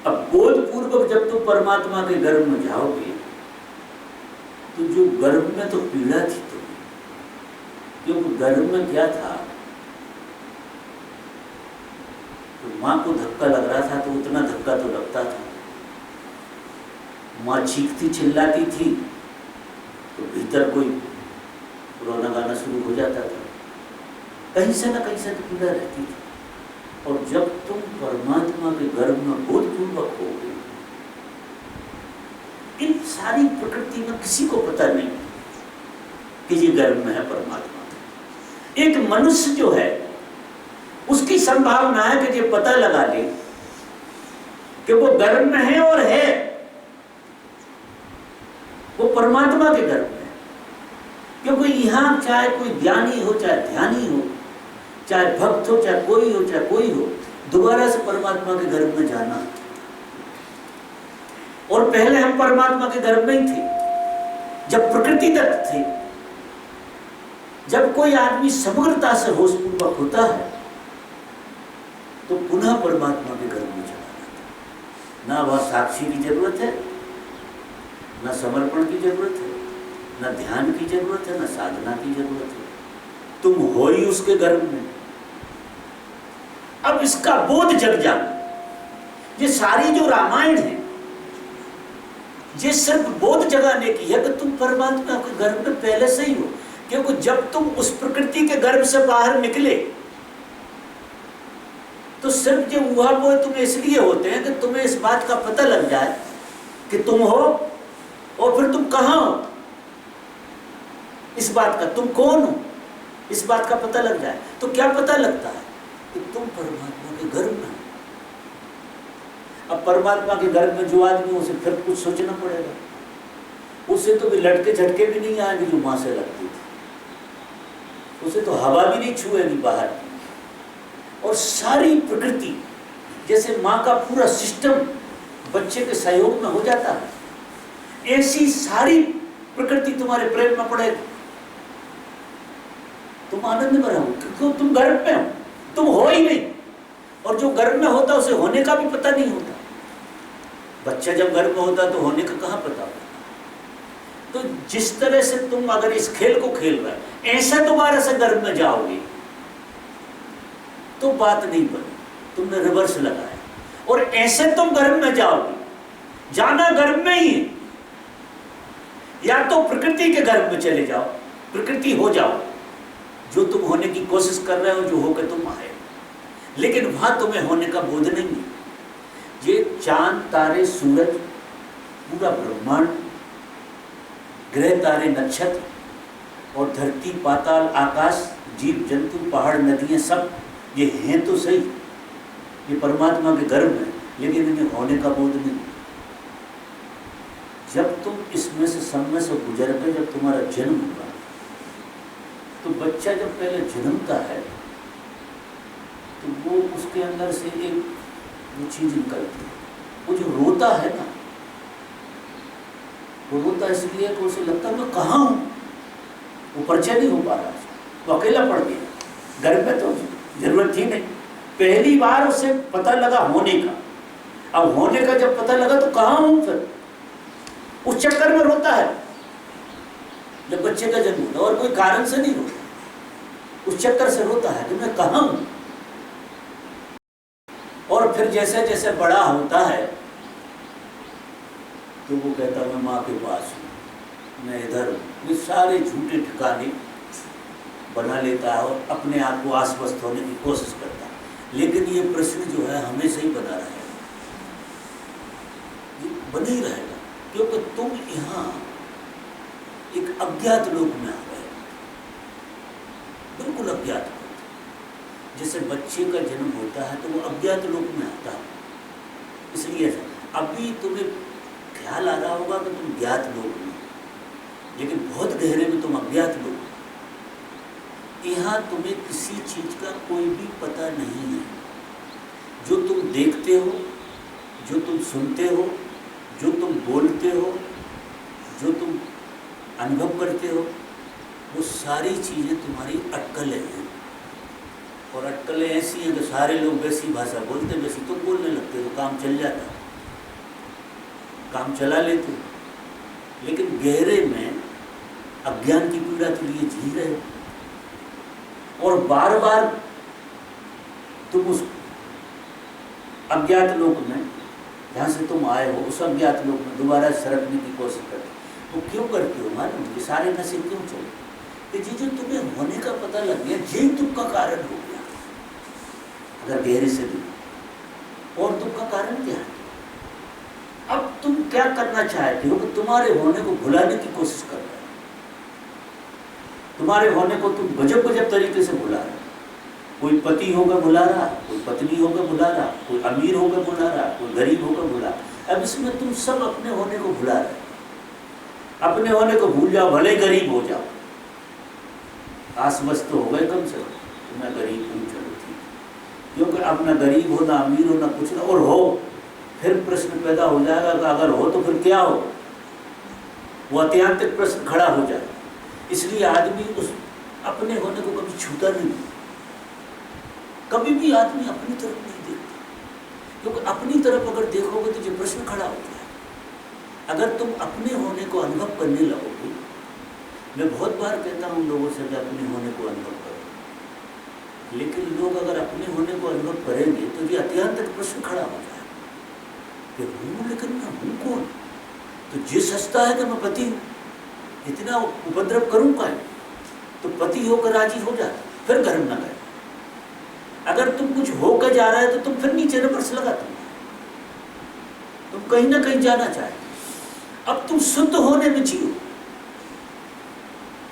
अब बोधपूर्वक जब तुम परमात्मा के गर्भ में जाओगे, तो जो गर्भ में तो पीड़ा थी तुम्हें, क्योंकि गर्भ में क्या था, तो माँ को धक्का लग रहा था, तो उतना धक्का तो लगता था। माँ चीखती चिल्लाती थी तो भीतर कोई रोना गाना शुरू हो जाता था, कहीं से ना कहीं से तो पीड़ा रहती थी। और जब तुम परमात्मा के गर्भ में बोधपूर्वक हो गए, इन सारी प्रकृति में किसी को पता नहीं कि ये गर्भ में है परमात्मा। एक मनुष्य जो है उसकी संभावना है कि ये पता लगा ले कि वो गर्भ में है, और है वो परमात्मा के गर्भ में है। क्योंकि यहां चाहे कोई ज्ञानी हो, चाहे ध्यानी हो, चाहे भक्त हो, चाहे कोई हो, दोबारा से परमात्मा के गर्भ में जाना। और पहले हम परमात्मा के गर्भ में ही थे, जब प्रकृति तत्व थे। जब कोई आदमी समग्रता से होशपूर्वक होता है तो पुनः परमात्मा के गर्भ में चला जाता है। ना वह साक्षी की जरूरत है, ना समर्पण की जरूरत है, ना ध्यान की जरूरत है, ना साधना की जरूरत है। तुम हो ही उसके गर्भ में। अब इसका बोध जग जाना। ये सारी जो रामायण है, ये सिर्फ बोध जगाने की है कि तुम परमात्मा के गर्भ में पहले से ही हो। क्योंकि जब तुम उस प्रकृति के गर्भ से बाहर निकले, तो सिर्फ जो ऊहापोह तुम्हें इसलिए होते हैं कि तुम्हें इस बात का पता लग जाए कि तुम हो, और फिर तुम कहां हो, इस बात का, तुम कौन हो, इस बात का पता लग जाए। तो क्या पता लगता है कि तुम परमात्मा के गर्भ में। अब परमात्मा के गर्भ में जो आदमी, उसे फिर कुछ सोचना पड़ेगा। उसे तो भी लटके झटके भी नहीं आएंगे जो मां से लगती थी, उसे तो हवा भी नहीं छुएगी बाहर की। और सारी प्रकृति, जैसे माँ का पूरा सिस्टम बच्चे के सहयोग में हो जाता है, ऐसी सारी प्रकृति तुम्हारे प्रेम में पड़ेगी। तुम आनंद में रहो, क्योंकि तुम गर्भ में हो, तुम हो ही नहीं। और जो गर्भ में होता उसे होने का भी पता नहीं होता। बच्चा जब गर्भ में होता तो होने का कहाँ पता होता। तो जिस तरह से तुम अगर इस खेल को खेल रहे, ऐसा दोबारा से गर्भ में जाओगे तो बात नहीं बनी, तुमने रिवर्स लगाया। और ऐसे तुम गर्भ में जाओगे, जाना गर्भ में ही है। या तो प्रकृति के गर्भ में चले जाओ, प्रकृति हो जाओ, जो तुम होने की कोशिश कर रहे हो, जो होकर तुम आए, लेकिन वहां तुम्हें होने का बोध नहीं है। ये चांद, तारे, सूरज, पूरा ब्रह्मांड, ग्रह, तारे, नक्षत्र और धरती, पाताल, आकाश, जीव जंतु, पहाड़, नदियां, सब ये हैं तो सही, ये परमात्मा के गर्भ में, लेकिन इन्हें होने का बोध नहीं। जब तुम इसमें से सब में से गुजर गए, जब तुम्हारा जन्म हुआ, तो बच्चा जब पहले जन्मता है तो वो उसके अंदर से एक वो चीज निकलती है। वो जो रोता है ना, वो रोता इसलिए कि उसे लगता है मैं कहाँ हूँ, वो परिचय नहीं हो पा रहा, वो अकेला पड़ गया। घर में तो जरूरत ही नहीं, पहली बार उसे पता लगा होने का, अब होने का जब पता लगा तो कहाँ हूँ फिर, उस चक्कर में रोता है जब बच्चे का जन्म होता है, और कोई कारण से नहीं रोता, उस चक्कर से रोता है कि मैं कहाँ हूँ। और फिर जैसे जैसे बड़ा होता है तो वो कहता मैं माँ के पास हूँ, मैं इधर हूँ, ये सारे झूठे ठिकाने बना लेता है और अपने आप को आश्वस्त होने की कोशिश करता है। लेकिन ये प्रश्न जो है हमेशा ही बना रहेगा, ये बना ही रहेगा, क्योंकि तुम यहाँ एक अज्ञात लोक में आ गए, बिल्कुल अज्ञात लोक। जैसे बच्चे का जन्म होता है तो वो अज्ञात लोक में आता है, इसलिए अभी तुम्हें ख्याल आ रहा होगा कि तुम ज्ञात लोक में, लेकिन बहुत गहरे में तुम अज्ञात लोक। यहाँ तुम्हें किसी चीज का कोई भी पता नहीं है। जो तुम देखते हो, जो तुम सुनते हो, जो तुम बोलते हो, जो तुम अनुभव करते हो, वो सारी चीजें तुम्हारी अटकलें हैं। और अटकलें ऐसी हैं कि सारे लोग वैसी भाषा बोलते, वैसी तुम बोलने लगते हो, काम चल जाता, काम चला लेते हो। लेकिन गहरे में अज्ञान की पीड़ा के लिए जी रहे हो, और बार बार तुम उस अज्ञात लोक में जहाँ से तुम आए हो, उस अज्ञात लोक में दोबारा सरकने की कोशिश करते हो। तो क्यों करते हो मालूम? ये सारे नशे क्यों चले? कि जी जो तुम्हें होने का पता लग गया, यही दुख का कारण हो गया, अगर गहरे से भी। और दुख का कारण क्या है? अब तुम क्या करना चाहते हो कि तुम्हारे होने को भुलाने की कोशिश कर रहे हो। तुम्हारे होने को तुम गजब गजब तरीके से भुला रहे हो। कोई पति होकर भुला रहा, कोई पत्नी होकर भुला रहा, कोई अमीर होकर भुला रहा, कोई गरीब होकर भुला रहा। अब इसमें तुम सब अपने होने को भुला रहे हो। अपने होने को भूल जाओ, भले गरीब हो जाओ, आश्वस्त तो हो गए कम से कम, मैं गरीब हूँ, चलो ठीक। क्योंकि अपना गरीब हो ना अमीर हो ना कुछ ना, और हो फिर प्रश्न पैदा हो जाएगा कि अगर हो तो फिर क्या हो, वो अत्यंतिक प्रश्न खड़ा हो जाए। इसलिए आदमी उस अपने होने को कभी छूता नहीं, कभी भी आदमी अपनी तरफ नहीं देखता, क्योंकि अपनी तरफ अगर देखोगे तो ये प्रश्न खड़ा होता है। अगर तुम अपने होने को अनुभव करने लगोगे, मैं बहुत बार कहता हूँ लोगों से कि अपने होने को अनुभव करो, लेकिन लोग अगर अपने होने को अनुभव करेंगे तो ये अत्यंतिक प्रश्न खड़ा हो जाए कि हूँ, लेकिन मैं हूँ कौन? तो ये सस्ता है कि मैं पति हूँ, इतना उपद्रव करूँ का? तो पति होकर राजी हो जाए, फिर घर न गए। अगर तुम कुछ होकर जा रहे हो तो तुम फिर नीचे रबर्स लगाते हो, तुम कहीं ना कहीं जाना चाहे। अब तुम शुद्ध होने में जियो।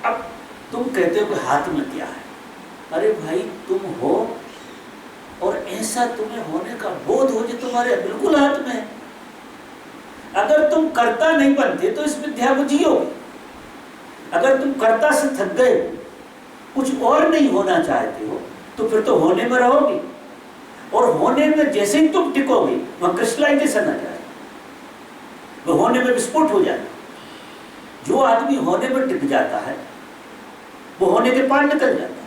अब तुम कहते हो कि हाथ में क्या है? अरे भाई तुम हो, और ऐसा तुम्हें होने का बोध हो जो तुम्हारे बिल्कुल हाथ में है। अगर तुम कर्ता नहीं बनते तो इस विद्या को जियोगे। अगर तुम कर्ता से थक गए, कुछ और नहीं होना चाहते हो, तो फिर तो होने में रहोगे, और होने में जैसे ही तुम टिकोगे वहां क्रिस्टलाइजेशन आ जाए, वो होने में विस्फोट हो जाए। जो आदमी होने में टिक जाता है वो होने के पार निकल जाता है।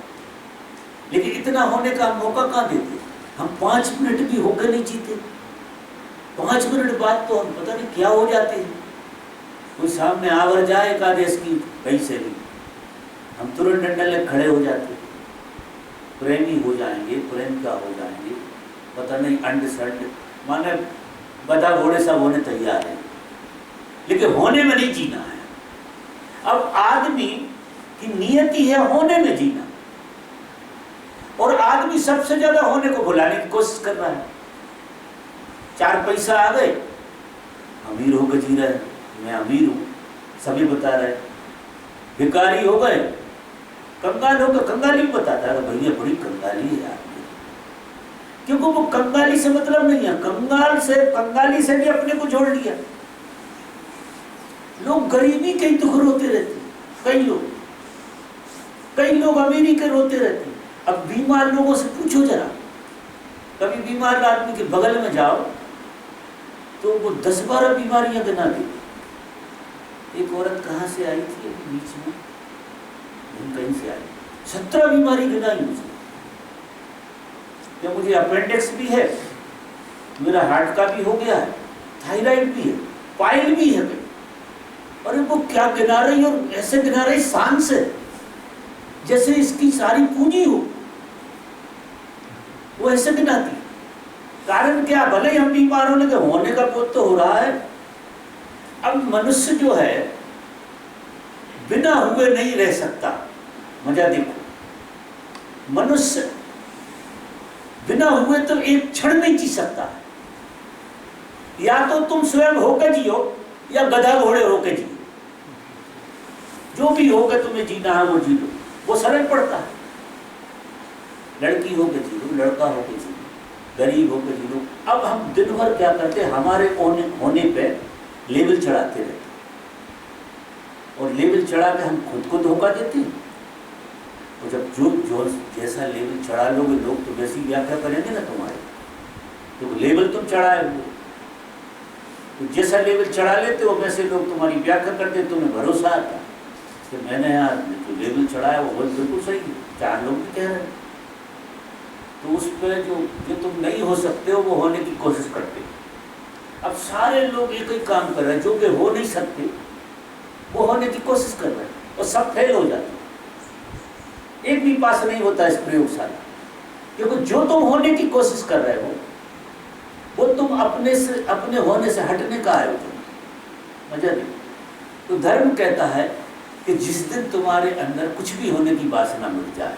लेकिन इतना होने का मौका कहाँ देते? हम 5 मिनट भी होकर नहीं जीते। 5 मिनट बाद तो हम पता नहीं क्या हो जाते हैं। कोई सामने आवर जाए एक आदेश की कहीं से भी, हम तुरंत डंडा लेकर खड़े हो जाते, प्रेमी हो जाएंगे, प्रेम का हो जाएंगे, पता नहीं अंड संड, माने गधा घोड़े सब होने तैयार है, लेकिन होने में नहीं जीना है। अब आदमी की नियति है होने में जीना, और आदमी सबसे ज्यादा होने को भुलाने की कोशिश कर रहा है। 4 पैसा आ गए, अमीर होकर जी रहे, मैं अमीर हूँ, सभी बता रहे। भिखारी हो गए, कंगाल होकर कंगाली बताता है, भैया बड़ी कंगाली है आदमी, क्योंकि वो कंगाली से मतलब नहीं है। कंगाली से भी अपने को जोड़ लिया। लोग गरीबी के दुख रोते रहते, कई लोग अमीरी के रोते रहते। अब बीमार लोगों से पूछो जरा, कभी बीमार आदमी के बगल में जाओ तो वो 10-12 बीमारियां गिना देती। एक औरत कहाँ से आई थी बीच में, कहीं से आई, 17 बीमारी गिनाई उसने। कि मुझे अपेंडिक्स भी है, मेरा हार्ट का भी हो गया है, थायराइड भी है, पाइल भी है। अरे वो क्या गिना रही, और ऐसे गिना रही शान से जैसे इसकी सारी पूंजी हो, वो ऐसे गिनाती। कारण क्या, भले ही हम बीमार होने का बोध तो हो रहा है। अब मनुष्य जो है बिना हुए नहीं रह सकता। मजा देखो, मनुष्य बिना हुए तो एक क्षण नहीं जी सकता। या तो तुम स्वयं होकर जियो या गधा घोड़े होकर जियो, जो भी होकर तुम्हें जीना है वो जी लो, वो सरल पड़ता है। लड़की होकर जी लो, लड़का होकर जी लो, गरीब होकर जी लो। अब हम दिन भर क्या करते हैं, हमारे होने पे लेवल चढ़ाते रहते, और लेवल चढ़ा के हम खुद को धोखा देते हैं। और जब जो जैसा लेवल चढ़ा लोगे लोग तो वैसी व्याख्या करेंगे ना तुम्हारी, तो लेवल तुम चढ़ाए वो, तो जैसा लेवल चढ़ा लेते हो वैसे लोग तुम्हारी व्याख्या करते, तुम्हें भरोसा आता कि मैंने यार जो लेवल चढ़ाया वो बिल्कुल सही है, 4 लोग भी कह रहे हैं। तो उस पर जो तुम नहीं हो सकते हो वो होने की कोशिश करते हो। अब सारे लोग एक ही काम कर रहे हैं, जो कि हो नहीं सकते वो होने की कोशिश कर रहे हैं, और सब फेल हो जाते हैं। एक भी पास नहीं होता इस प्रयोगशाला, क्योंकि जो तुम होने की कोशिश कर रहे हो वो तुम अपने होने से हटने का आयोजन। मजा नहीं। तो धर्म कहता है कि जिस दिन तुम्हारे अंदर कुछ भी होने की वासना मिट जाए,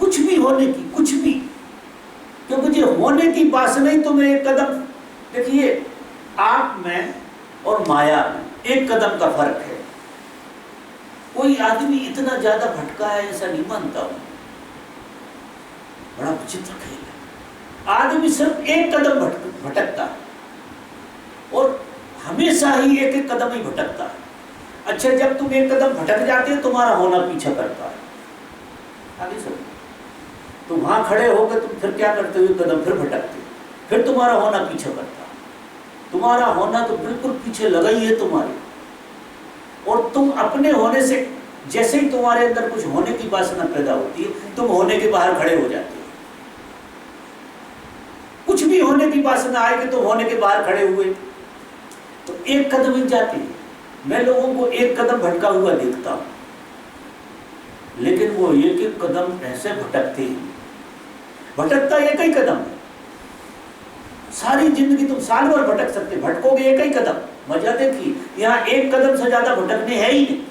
कुछ भी होने की, कुछ भी, क्योंकि ये होने की वासना ही तुम्हें एक कदम, देखिए आप में और माया में एक कदम का फर्क है। कोई आदमी इतना ज्यादा भटका है ऐसा नहीं मानता हूं, बड़ा विचित्र खेल है। आदमी सिर्फ एक कदम भटकता है, और हमेशा ही एक एक कदम ही भटकता है। अच्छा, जब तुम एक कदम भटक जाते हो तुम्हारा होना पीछा करता है। आगे चलो, तुम वहां खड़े होकर तुम फिर क्या करते हो, कदम फिर भटकते, फिर तुम्हारा होना पीछा करता है। तुम्हारा होना तो बिल्कुल पीछे लगा ही है तुम्हारे, और तुम अपने होने से, जैसे ही तुम्हारे अंदर कुछ होने की वासना पैदा होती है तुम होने के बाहर खड़े हो जाते हो। कुछ भी होने की वासना आए कि तुम होने के बाहर खड़े हुए तो एक कदम ही जाते हैं। मैं लोगों को एक कदम भटका हुआ देखता हूं, लेकिन वो एक एक कदम ऐसे भटकते हैं, भटकता एक ही कदम है। सारी जिंदगी तुम साल भर भटक सकते, भटकोगे एक ही कदम। मजा देखिए, यहां एक कदम से ज्यादा भटकने है ही नहीं।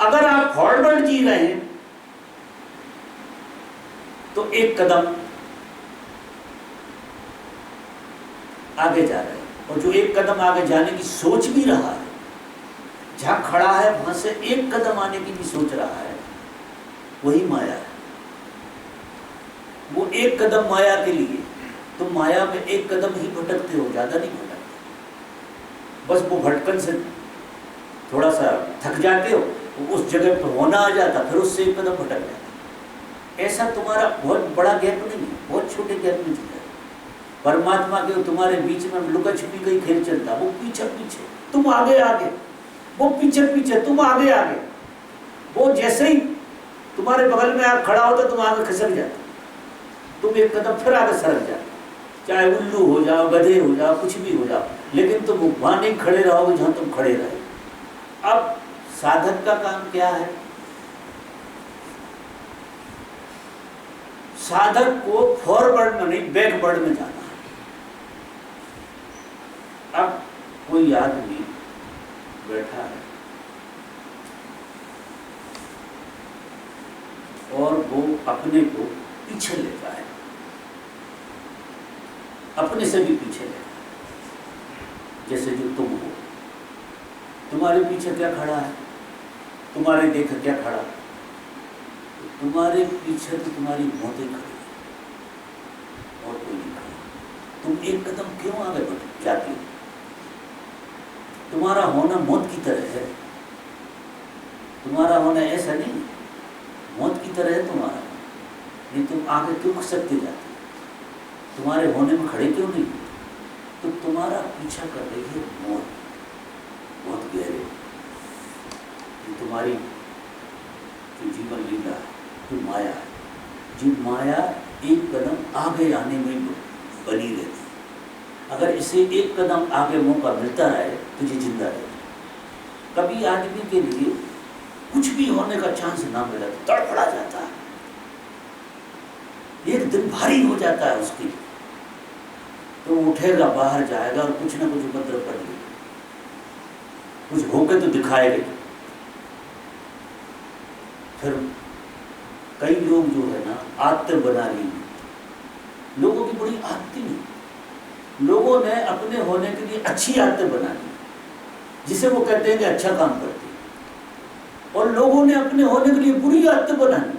अगर आप फॉरवर्ड जी रहे हैं तो एक कदम आगे जा रहे हैं, और जो एक कदम आगे जाने की सोच भी रहा है, जहां खड़ा है वहां से एक कदम आने की भी सोच रहा है, वही माया है। वो एक कदम माया के लिए, तुम माया में एक कदम ही भटकते हो, ज्यादा नहीं भटकते। बस वो भटकन से थोड़ा सा थक जाते हो, उस जगह पर होना आ जाता, फिर उससे एक कदम भटक जाता। ऐसा तुम्हारा बहुत बड़ा गैप नहीं है, बहुत छोटे गैप में चलता है। परमात्मा के तुम्हारे बीच में लुका छिपी कई खेल चलता, वो पीछे पीछे तुम आगे आगे, वो पीछे पीछे तुम आगे आगे। वो जैसे ही तुम्हारे बगल में आप खड़ा होता तुम आगे खसक जाते, तुम एक कदम फिर आगे सरक जाते, चाहे उल्लू हो जाओ, गधे हो जाओ, कुछ भी हो जाओ, लेकिन तुम वहां नहीं खड़े रहोगे जहां तुम खड़े रहे। अब साधक का काम क्या है? साधक को फॉरवर्ड में नहीं बैकवर्ड में जाना है। अब कोई आदमी बैठा है और वो अपने को पीछे लेता है, अपने से भी पीछे लेता है। जैसे जो तुम हो, तुम्हारे पीछे क्या खड़ा है, तुम्हारे देख क्या खड़ा है, तुम्हारे पीछे तो तुम्हारी मौत ही खड़ी है और कोई नहीं खड़ा। तुम एक कदम क्यों आगे बढ़ जाते हो? तुम्हारा होना मौत की तरह है, तुम्हारा होना ऐसा नहीं, मौत की तरह है तुम्हारा। नहीं तुम आगे क्यों खसकते जाते, तुम्हारे होने में खड़े क्यों नहीं? तो तुम्हारा पीछा कर रही है मौत, बहुत गहरे। ये तुम्हारी जो जीवन लीला है जो माया है, जो माया एक कदम आगे आने में बनी रहती। अगर इसे एक कदम आगे मौका मिलता रहे तो ये जिंदा रहती। कभी आदमी के लिए कुछ भी होने का चांस ना मिला तो तड़फड़ा जाता है, एक दिन भारी हो जाता है उसके लिए, तो उठेगा, बाहर जाएगा और कुछ ना कुछ उपद्रव कर लेगा, कुछ होके तो दिखाएगा। फिर कई लोग जो है ना आदतें बना ली, लोगों की बड़ी आदतें नहीं, लोगों ने अपने होने के लिए अच्छी आदतें बना ली जिसे वो कहते हैं कि अच्छा काम करते हैं, और लोगों ने अपने होने के लिए बुरी आदतें बना ली,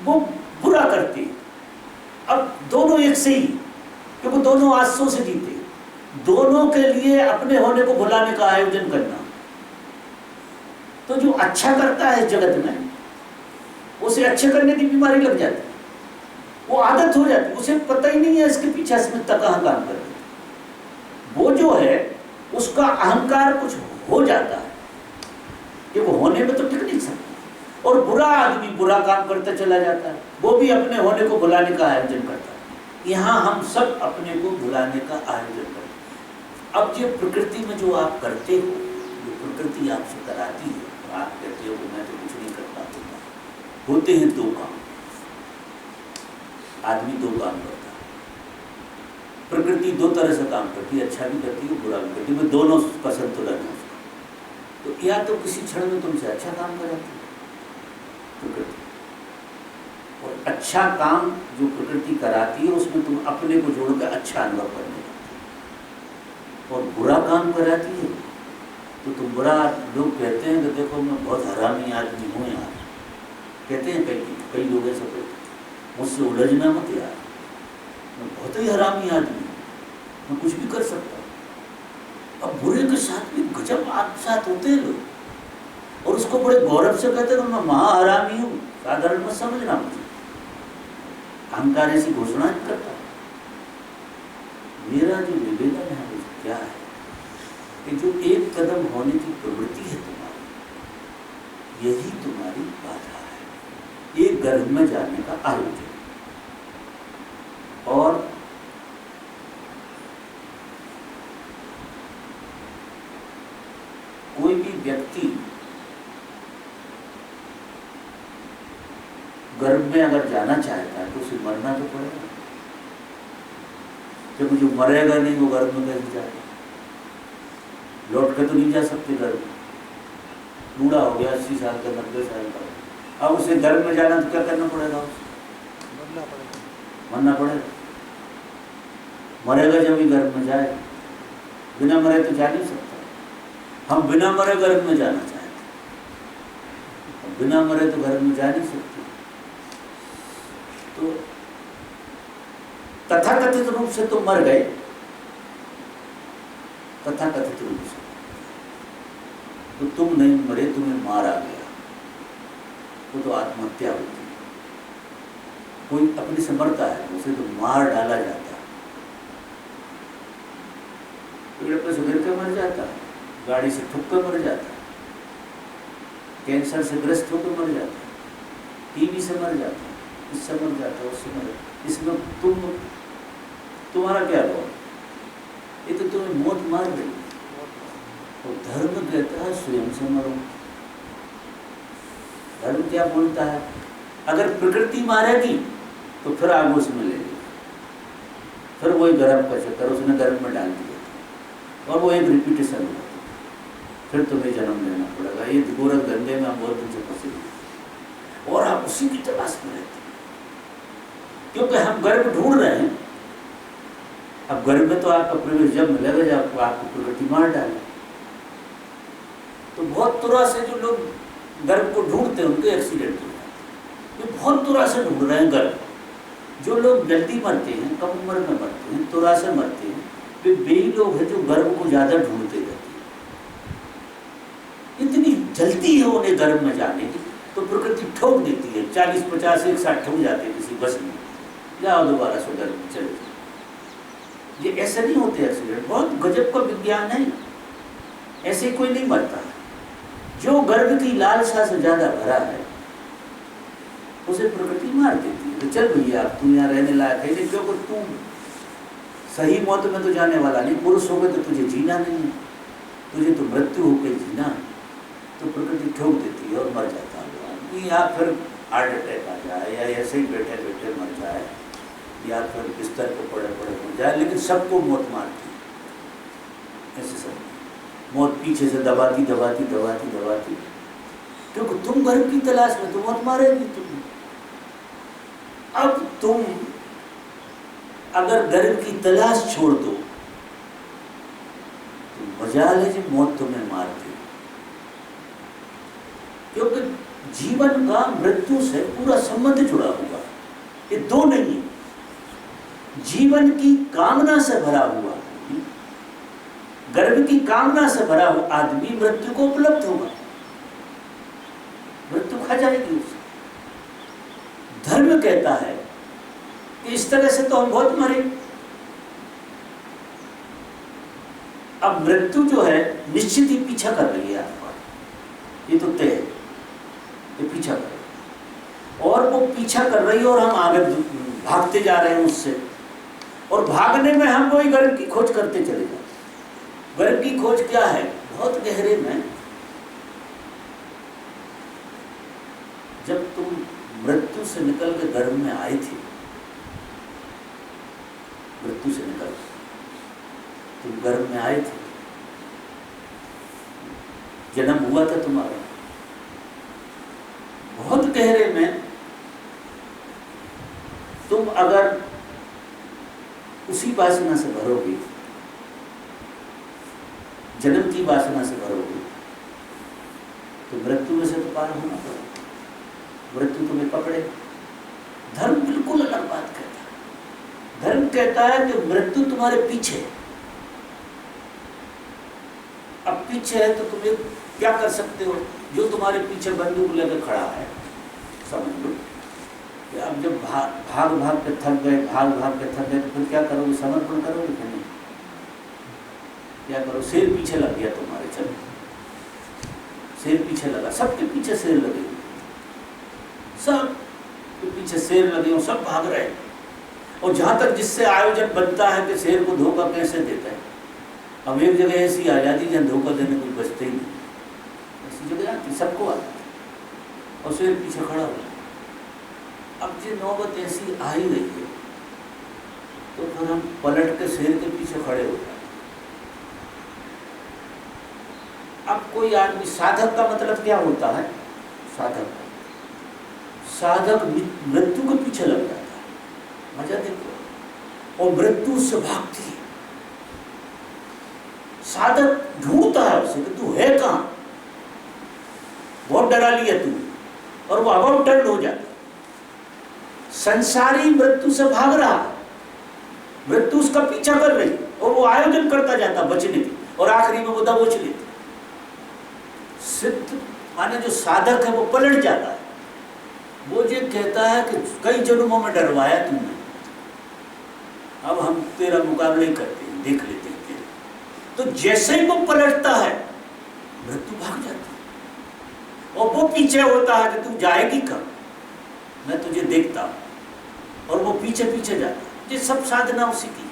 वो बुरा करते हैं। अब दोनों एक से ही, क्योंकि दोनों आदतों से जीते, दोनों के लिए अपने होने को भुलाने का आयोजन करना। तो जो अच्छा करता है इस जगत में, उसे अच्छे करने की बीमारी लग जाती है, वो आदत हो जाती है, उसे पता ही नहीं है इसके पीछे अस्मिता कहाँ काम कर रही है। वो जो है उसका अहंकार कुछ हो जाता है कि वो होने में तो टिक नहीं सकता, और बुरा आदमी बुरा काम करता चला जाता है, वो भी अपने होने को भुलाने का आयोजन करता है। यहाँ हम सब अपने को भुलाने का आयोजन करते हैं। अब ये प्रकृति में जो आप करते हो, जो प्रकृति आपसे कराती है, आप कहते हो मैं तो कुछ नहीं कर पाता, होते हैं दो काम, आदमी दो काम करता है। प्रकृति दो तरह से काम करती है, अच्छा भी करती है, बुरा भी करती है, दोनों का संतुलन है उसका। तो या तो किसी क्षण में तुमसे अच्छा काम कराती है प्रकृति, और अच्छा काम जो प्रकृति कराती है उसमें तुम अपने को जोड़कर अच्छा अनुभव करने लगते हो, और बुरा काम कराती है तो तुम बुरा, लोग कहते हैं कि देखो मैं बहुत हरामी आदमी हूँ यार, कहते हैं कई लोग ऐसा कहते हैं, मुझसे उलझना मत यार, मैं बहुत ही हरामी आदमी हूँ, मैं कुछ भी कर सकता हूँ। अब बुरे के साथ भी गजब आत्मसात होते हैं लोग, और उसको बड़े गौरव से कहते हैं मैं महाहरामी हूँ। साधारण मत समझना मुझे, अहंकार ऐसी घोषणा नहीं करता। मेरा जो निवेदन है वो क्या है कि जो एक कदम होने की प्रवृत्ति है तुम्हारी, यही तुम्हारी बाधा है, एक गर्भ में जाने का आयोजन। और कोई भी व्यक्ति गर्भ में अगर जाना चाहता है तो उसे मरना तो पड़ेगा, जब जो मरेगा नहीं वो गर्भ में कैसे जाएगा, लौट के तो नहीं जा सकते गर्भ में। बूढ़ा हो गया 80 साल का, 90 साल का, अब उसे गर्भ में जाना तो क्या करना पड़ेगा, उसे मरना पड़ेगा। मरेगा जब भी गर्भ में जाएगा, बिना मरे तो जा नहीं सकता। हम बिना मरे गर्भ में जाना चाहते, बिना मरे तो गर्भ में जा नहीं सकते। तो तथाकथित रूप से तो मर गए, तथाकथित रूप से तो तुम नहीं मरे, तुम्हें मारा गया, वो तो आत्महत्या होती है। कोई अपनी से मरता है उसे तो मार डाला जाता है, पेड़ पर से गिर के मर जाता है, गाड़ी से ठुक कर मर जाता है, कैंसर से ग्रस्त होकर मर जाता है, टीबी से मर जाता है, इससे मर जाता है, उससे मर। इसमें तुम्हारा क्या रोल, ये तो तुम्हें मौत मार रही। और धर्म कहता है स्वयं से मरो। धर्म क्या बोलता है, अगर प्रकृति मारेगी तो फिर आग उसमें ले लेगी, फिर वही गर्भ का चक्कर उसने गर्भ में डाल दिया और वो एक रिपीटेशन होगा, फिर तुम्हें जन्म लेना पड़ेगा। ये गोरख धंधे में हम बहुत दिन से फंसे हुए और आप उसी की तलाश में रहते हैं, क्योंकि हम गर्भ ढूंढ रहे हैं। अब गर्भ में तो आपका प्रवेश जब मिलेगा जब आपको प्रकृति मार डाले। तो बहुत तुरा से जो लोग गर्भ को ढूंढते हैं उनके एक्सीडेंट हो जाते हैं, बहुत तुरा से ढूंढ रहे हैं गर्भ। जो लोग जल्दी मरते हैं, कम उम्र में मरते हैं, तुरा से मरते हैं, वे वही लोग हैं जो गर्भ को ज़्यादा ढूंढते रहते हैं। इतनी जल्दी है उन्हें गर्भ में जाने की, तो प्रकृति ठोक देती है, 40, 50, 160 ठोक जाते हैं किसी बस में, जाओ दोबारा से गर्भ में चले। ये ऐसे नहीं होते एक्सीडेंट, बहुत गजब का विज्ञान है, ऐसे कोई नहीं मरता। जो गर्भ की लालसा से ज़्यादा भरा है उसे प्रकृति मार देती है। तो चल भैया अब तू यहाँ रहने लायक है नहीं, क्योंकि तू सही मौत में तो जाने वाला नहीं, पुरुष हो गए तो तुझे जीना नहीं है, तुझे तो मृत्यु होकर जीना है। तो प्रकृति ठोक देती है और मर जाता है आदमी, या फिर हार्ट अटैक आ जाए, या ऐसे ही बैठे बैठे मर जाए, या फिर बिस्तर पर पड़े पड़े मर जाए, लेकिन सबको मौत मारती है। ऐसे सब मौत पीछे से दबाती दबाती दबाती दबाती, क्योंकि तुम गर्भ की तलाश में, तो मौत मारेगी तुम। अब तुम अगर गर्भ की तलाश छोड़ दो तो मजाल है जो मौत तुम्हें मार दे, क्योंकि जीवन का मृत्यु से पूरा संबंध जुड़ा हुआ, ये दो नहीं है। जीवन की कामना से भरा हुआ आदमी, गर्भ की कामना से भरा हुआ आदमी मृत्यु को उपलब्ध होगा, मृत्यु खा जाएगी उसे। धर्म कहता है कि इस तरह से तो हम बहुत मरे। अब मृत्यु जो है निश्चित ही पीछा कर रही है आपका, ये तो तय है, ये पीछा कर रही है, और वो पीछा कर रही है और हम आगे भागते जा रहे हैं उससे, और भागने में हम वही गर्भ की खोज करते चले जाते। गर्भ की खोज क्या है? बहुत गहरे में जब तुम मृत्यु से निकल के गर्भ में आए थे, मृत्यु से निकल तुम गर्भ में आए थे, जन्म हुआ था तुम्हारा, बहुत गहरे में तुम अगर उसी वासना से भरोगे, जन्म की वासना से भरोगे, तो मृत्यु में से तो पार होना पड़ेगा, मृत्यु तुम्हें पकड़े। धर्म बिल्कुल अलग बात कहता है। धर्म कहता है कि मृत्यु तुम्हारे पीछे है। अब पीछे है तो तुम्हें क्या कर सकते हो? जो तुम्हारे पीछे बंदूक लेकर खड़ा है, समझ लो कि अब जब भाग भाग के थक गए, भाग भाग के थक गए, तो फिर क्या करोगे? समर्पण करोगे कि नहीं? क्या करो? शेर पीछे लग गया तुम्हारे, चलो शेर पीछे लगा, सबके पीछे शेर लगे, सब के पीछे शेर लगे हो, सब भाग रहे हैं, और जहां तक जिससे आयोजन बनता है कि शेर को धोखा कैसे देता है। अब एक जगह ऐसी आ जाती जहाँ धोखा देने कोई बचते ही नहीं, ऐसी जगह आती, सबको आती, और शेर पीछे खड़ा हो। अब जो नौबत ऐसी आ ही रही है तो फिर हम पलट के शेर के पीछे खड़े हो जाए। अब कोई आदमी, साधक का मतलब क्या होता है? साधक मृत्यु के पीछे लग जाता है, मजा देखो, और मृत्यु उससे भागती है। साधक ढूंढता है उसे कि तू है कहां, बहुत डरा लिया तू, और वो अबाउट टर्न हो जाता है। संसारी मृत्यु से भाग रहा, मृत्यु उसका पीछा कर रही, और वो आयोजन करता जाता बचने की, और आखिरी में वो दबोच लेती। सिद्ध माने जो साधक है वो पलट जाता है, वो ये कहता है कि कई जन्मों में डरवाया तुमने, अब हम तेरा मुकाबला ही करते हैं, देख लेते हैं तेरे। तो जैसे ही वो पलटता है मृत्यु भाग जाती है, और वो पीछे होता है कि तू जाएगी कब, मैं तुझे देखता हूं, और वो पीछे पीछे जाता है। ये सब साधना उसी की।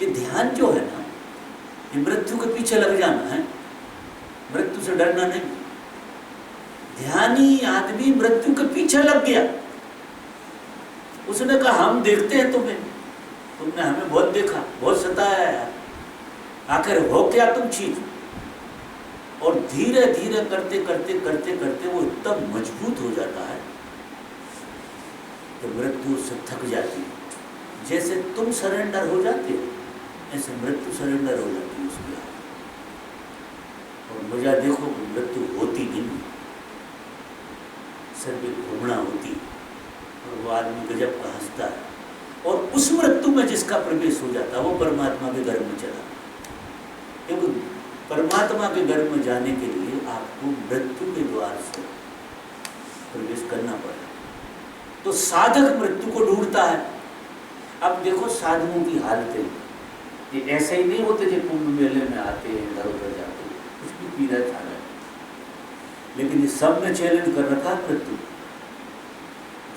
ये ध्यान जो है ना, ये मृत्यु के पीछे लग जाना है, मृत्यु से डरना नहीं। ध्यानी आदमी मृत्यु के पीछे लग गया, उसने कहा हम देखते हैं तुम्हें, तुमने हमें बहुत देखा, बहुत सताया है, आखिर हो क्या तुम चीज। और धीरे धीरे करते करते करते करते वो इतना मजबूत हो जाता है कि मृत्यु उससे थक जाती है। जैसे तुम सरेंडर हो जाते हो, ऐसे मृत्यु सरेंडर हो जाती है उसके आगे। और मजा देखो कि मृत्यु होती नहीं, सिर्फ एक घूमना होती, और वो आदमी गजब का हंसता है, और उस मृत्यु में जिसका प्रवेश हो जाता है वो परमात्मा के गर्भ में चला। क्योंकि परमात्मा के गर्भ में जाने के लिए आपको मृत्यु के द्वार से प्रवेश करना पड़ेगा। तो साधक मृत्यु को ढूंढता है। अब देखो साधुओं की हालतें, ये ऐसे ही नहीं होते जो कुंभ मेले में आते हैं, इधर उधर जाते हैं, उसकी पीड़ा चाह रहा है, लेकिन ये सब ने चैलेंज कर रखा मृत्यु।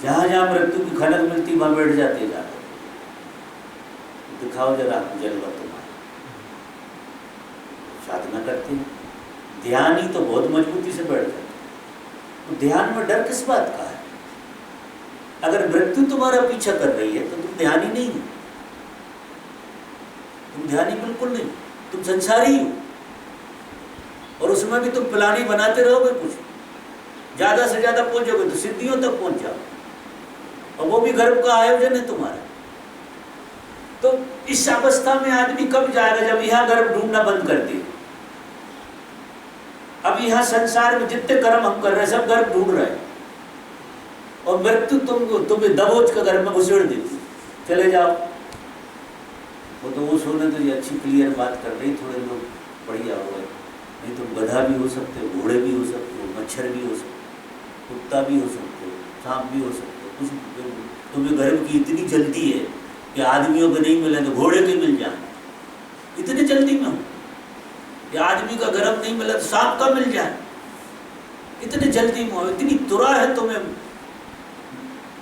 जहाँ जहाँ मृत्यु की खलक मिलती वहाँ बैठ जाते जा रहे, दिखाओ जरा जलवा तुम्हारा। साधना करते हैं, ध्यान ही तो बहुत मजबूती से बैठ जाते, तो ध्यान में डर किस बात का है? अगर मृत्यु तुम्हारा पीछा कर रही है तो तुम ध्यानी नहीं हो, तुम ध्यानी बिल्कुल नहीं, तुम संसारी हो। और उसमें भी तुम प्लानी बनाते रहोगे, कुछ ज्यादा से ज्यादा पहुंचोगे तो सिद्धियों तक पहुंच जाओ, और वो भी गर्भ का आयोजन है तुम्हारा। तो इस अवस्था में आदमी कब जाएगा? जब यहाँ गर्भ ढूंढना बंद कर दे। अब यहाँ संसार में जितने कर्म हम कर रहे हैं सब गर्भ ढूंढ रहे हैं, और मृत्यु तुम्हें दबोच का गर्भ में घुसेड़ देती, चले जाओ। वो तो वो सोने तो ये अच्छी क्लियर बात कर रही, थोड़े लोग बढ़िया हो गए, नहीं तुम गधा भी हो सकते हो, घोड़े भी हो सकते हो, मच्छर भी हो सकते हो, कुत्ता भी हो सकते हो, सांप भी हो सकते हो। कुछ तुम्हें गर्भ की इतनी जल्दी है कि आदमियों को नहीं मिले तो घोड़े के मिल जाए, इतनी जल्दी में हो। कि आदमी का गर्भ नहीं मिला तो सांप का मिल जाए, इतनी जल्दी में हो, इतनी तुरा है तुम्हें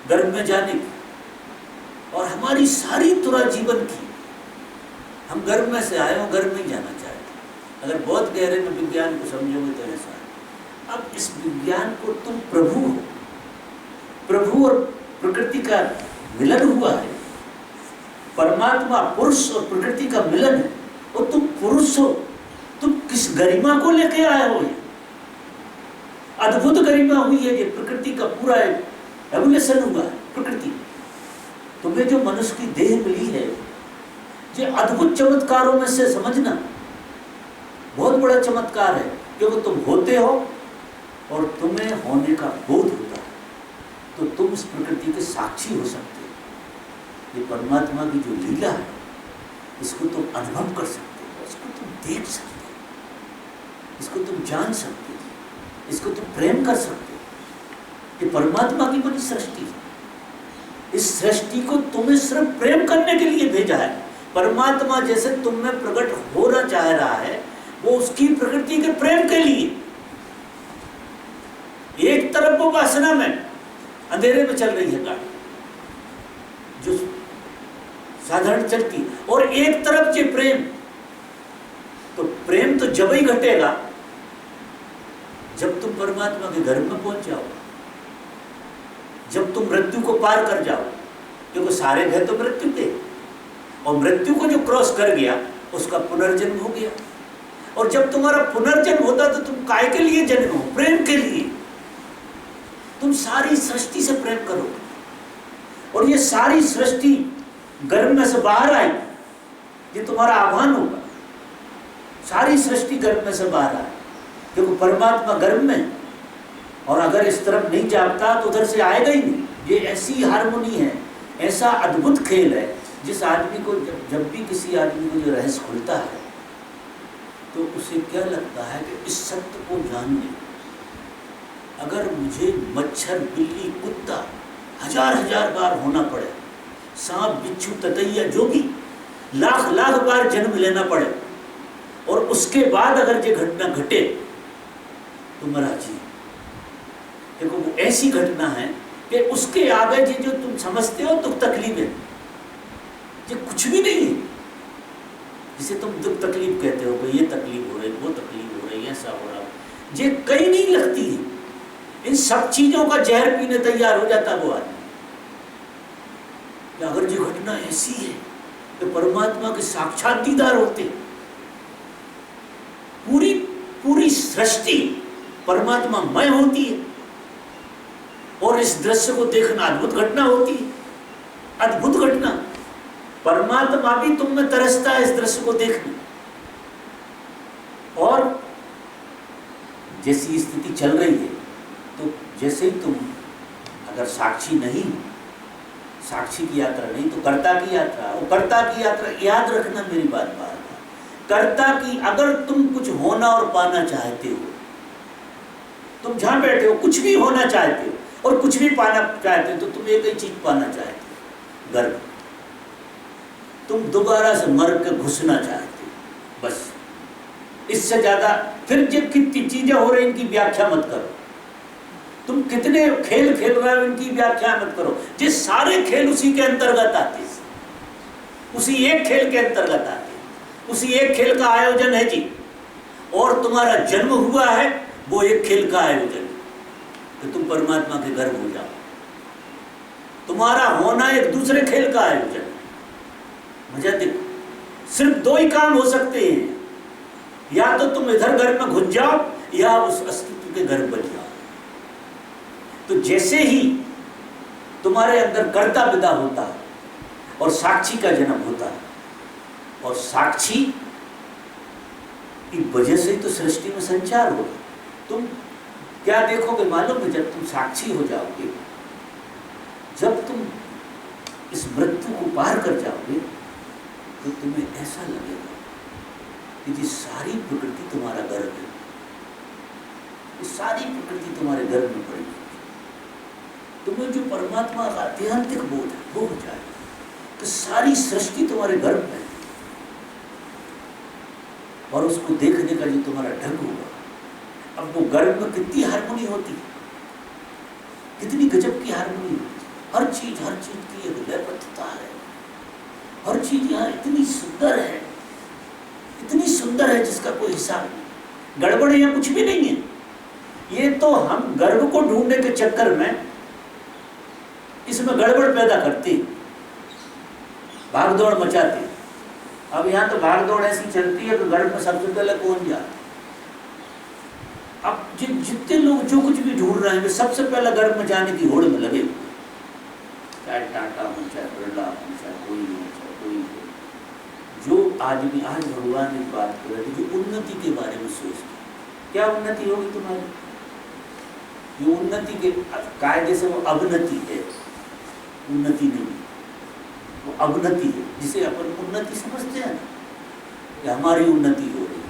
गर्भ में जाने की। और हमारी सारी तुरा जीवन की, हम गर्भ में से आए हो, गर्भ नहीं जाना चाहते। अगर बहुत गहरे में विज्ञान को समझोगे तो ऐसा है। अब इस विज्ञान को तुम प्रभु हो, प्रभु और प्रकृति का मिलन हुआ है, परमात्मा पुरुष और प्रकृति का मिलन है, और तुम पुरुष हो। तुम किस गरिमा को लेके आए हो? ये अद्भुत गरिमा हुई है, ये प्रकृति का पूरा एवोल्यूशन हुआ है। प्रकृति तुम्हें जो मनुष्य की देह मिली है, ये अद्भुत चमत्कारों में से समझना बहुत बड़ा चमत्कार है, क्योंकि तुम होते हो और तुम्हें होने का बोध होता है, तो तुम इस प्रकृति के साक्षी हो सकते हो। ये परमात्मा की जो लीला है, इसको तुम अनुभव कर सकते हो, इसको तुम देख सकते हो, इसको तुम जान सकते हो, इसको तुम प्रेम कर सकते हो। ये परमात्मा की बड़ी सृष्टि है। इस सृष्टि को तुम्हें सिर्फ प्रेम करने के लिए भेजा है। परमात्मा जैसे तुम में प्रकट होना चाह रहा है, वो उसकी प्रकृति के प्रेम के लिए। एक तरफ वो वासना में अंधेरे में चल रही है गाड़ी, जो साधारण चलती, और एक तरफ ये प्रेम। तो प्रेम तो जब ही घटेगा जब तुम परमात्मा के घर में पहुंच जाओ, जब तुम मृत्यु को पार कर जाओ, क्योंकि सारे भय तो मृत्यु के, और मृत्यु को जो क्रॉस कर गया उसका पुनर्जन्म हो गया। और जब तुम्हारा पुनर्जन्म होता तो तुम काय के लिए जन्म हो? प्रेम के लिए। तुम सारी सृष्टि से प्रेम करोगे, और ये सारी सृष्टि गर्भ में से बाहर आई, ये तुम्हारा आह्वान होगा। सारी सृष्टि गर्भ में से बाहर आए, क्योंकि परमात्मा गर्भ में, और अगर इस तरफ नहीं जागता तो उधर से आएगा ही नहीं। ये ऐसी हारमोनी है, ऐसा अद्भुत खेल है, जिस आदमी को जब भी किसी आदमी को जो रहस्य खुलता है तो उसे क्या लगता है कि इस सत्य को जानने, अगर मुझे मच्छर, बिल्ली, कुत्ता हजार बार होना पड़े, सांप, बिच्छू, ततैया, जो भी लाख बार जन्म लेना पड़े, और उसके बाद अगर ये घटना घटे तो मरा जी। देखो वो ऐसी घटना है कि उसके आगे जो तुम समझते हो दुख तकलीफ है, ये कुछ भी नहीं है। जिसे तुम दुख तकलीफ कहते हो, ये तकलीफ हो रही, वो तकलीफ हो रही, ऐसा हो रहा, ये कहीं नहीं लगती है। इन सब चीजों का जहर पीने तैयार हो जाता वो आदमी। अगर ये घटना ऐसी है कि परमात्मा के साक्षात दीदार होते, पूरी सृष्टि परमात्मामय होती है, और इस दृश्य को देखना अद्भुत घटना होती है। अद्भुत घटना, परमात्मा भी तुम में तरसता है इस दृश्य को देखने। और जैसी स्थिति चल रही है, तो जैसे ही तुम अगर साक्षी नहीं, साक्षी की यात्रा नहीं तो कर्ता की यात्रा, और कर्ता की यात्रा याद रखना मेरी बात बार, कर्ता की, अगर तुम कुछ होना और पाना चाहते हो, तुम जहां बैठे हो कुछ भी होना चाहते हो और कुछ भी पाना चाहते हो, तो तुम एक ही चीज पाना चाहते हो, गर्भ। तुम दोबारा से मर के घुसना चाहते हो, बस। इससे ज्यादा फिर जब कितनी चीजें हो रही इनकी व्याख्या मत करो। तुम कितने खेल खेल रहे हो इनकी व्याख्या मत करो। ये सारे खेल उसी के अंतर्गत आते हैं, उसी एक खेल के अंतर्गत आते हैं, उसी एक खेल का आयोजन है जी। और तुम्हारा जन्म हुआ है वो एक खेल का आयोजन है कि तुम परमात्मा के गर्भ हो जाओ। तुम्हारा होना एक दूसरे खेल का आयोजन है। मजा देखो, सिर्फ दो ही काम हो सकते हैं, या तो तुम इधर गर्भ में घुस जाओ या उस अस्तित्व के गर्भ बन जाओ। तो जैसे ही तुम्हारे अंदर कर्ता विदा होता है और साक्षी का जन्म होता है, और साक्षी की वजह से तो सृष्टि में संचार होगा। तुम क्या देखोगे मालूम है, जब तुम साक्षी हो जाओगे, जब तुम इस मृत्यु को पार कर जाओगे, तो तुम्हें ऐसा लगेगा कि ये सारी प्रकृति तुम्हारा गर्भ है, ये सारी प्रकृति तुम्हारे गर्भ में पड़ेगी। तुम्हें जो परमात्मा का आत्यंतिक बोध है वो हो जाएगा कि सारी सृष्टि तुम्हारे गर्भ में है। और उसको देखने का जो तुम्हारा ढंग होगा, अब वो गर्भ में कितनी हारमोनी होती है, कितनी गजब की हारमोनी होती है। हर चीज की एक लयबद्धता है, हर चीज यहाँ इतनी सुंदर है, इतनी सुंदर है जिसका कोई हिसाब नहीं। गड़बड़ यहाँ कुछ भी नहीं है। ये तो हम गर्भ को ढूंढने के चक्कर में इसमें गड़बड़ पैदा करते, भागदौड़ मचाते। अब यहाँ तो भागदौड़ ऐसी चलती है कि गर्भ में सबसे पहले कौन जाता। अब जितने लोग जो कुछ भी ढूंढ रहे हैं वे सबसे पहले गर्भ में जाने की होड़ में लगे, चाहे टाटा हो, चाहे बिरला हो, चाहे कोई हो, चाहे कोई हो। जो आदमी आज भगवान ने बात कर रहे थे, जो उन्नति के बारे में सोचते, क्या उन्नति होगी तुम्हारी? जो उन्नति के कायदे से वो अवनति है, उन्नति नहीं, वो अवनति है, जिसे अपन उन्नति समझते हैं ना, कि हमारी उन्नति हो रही है।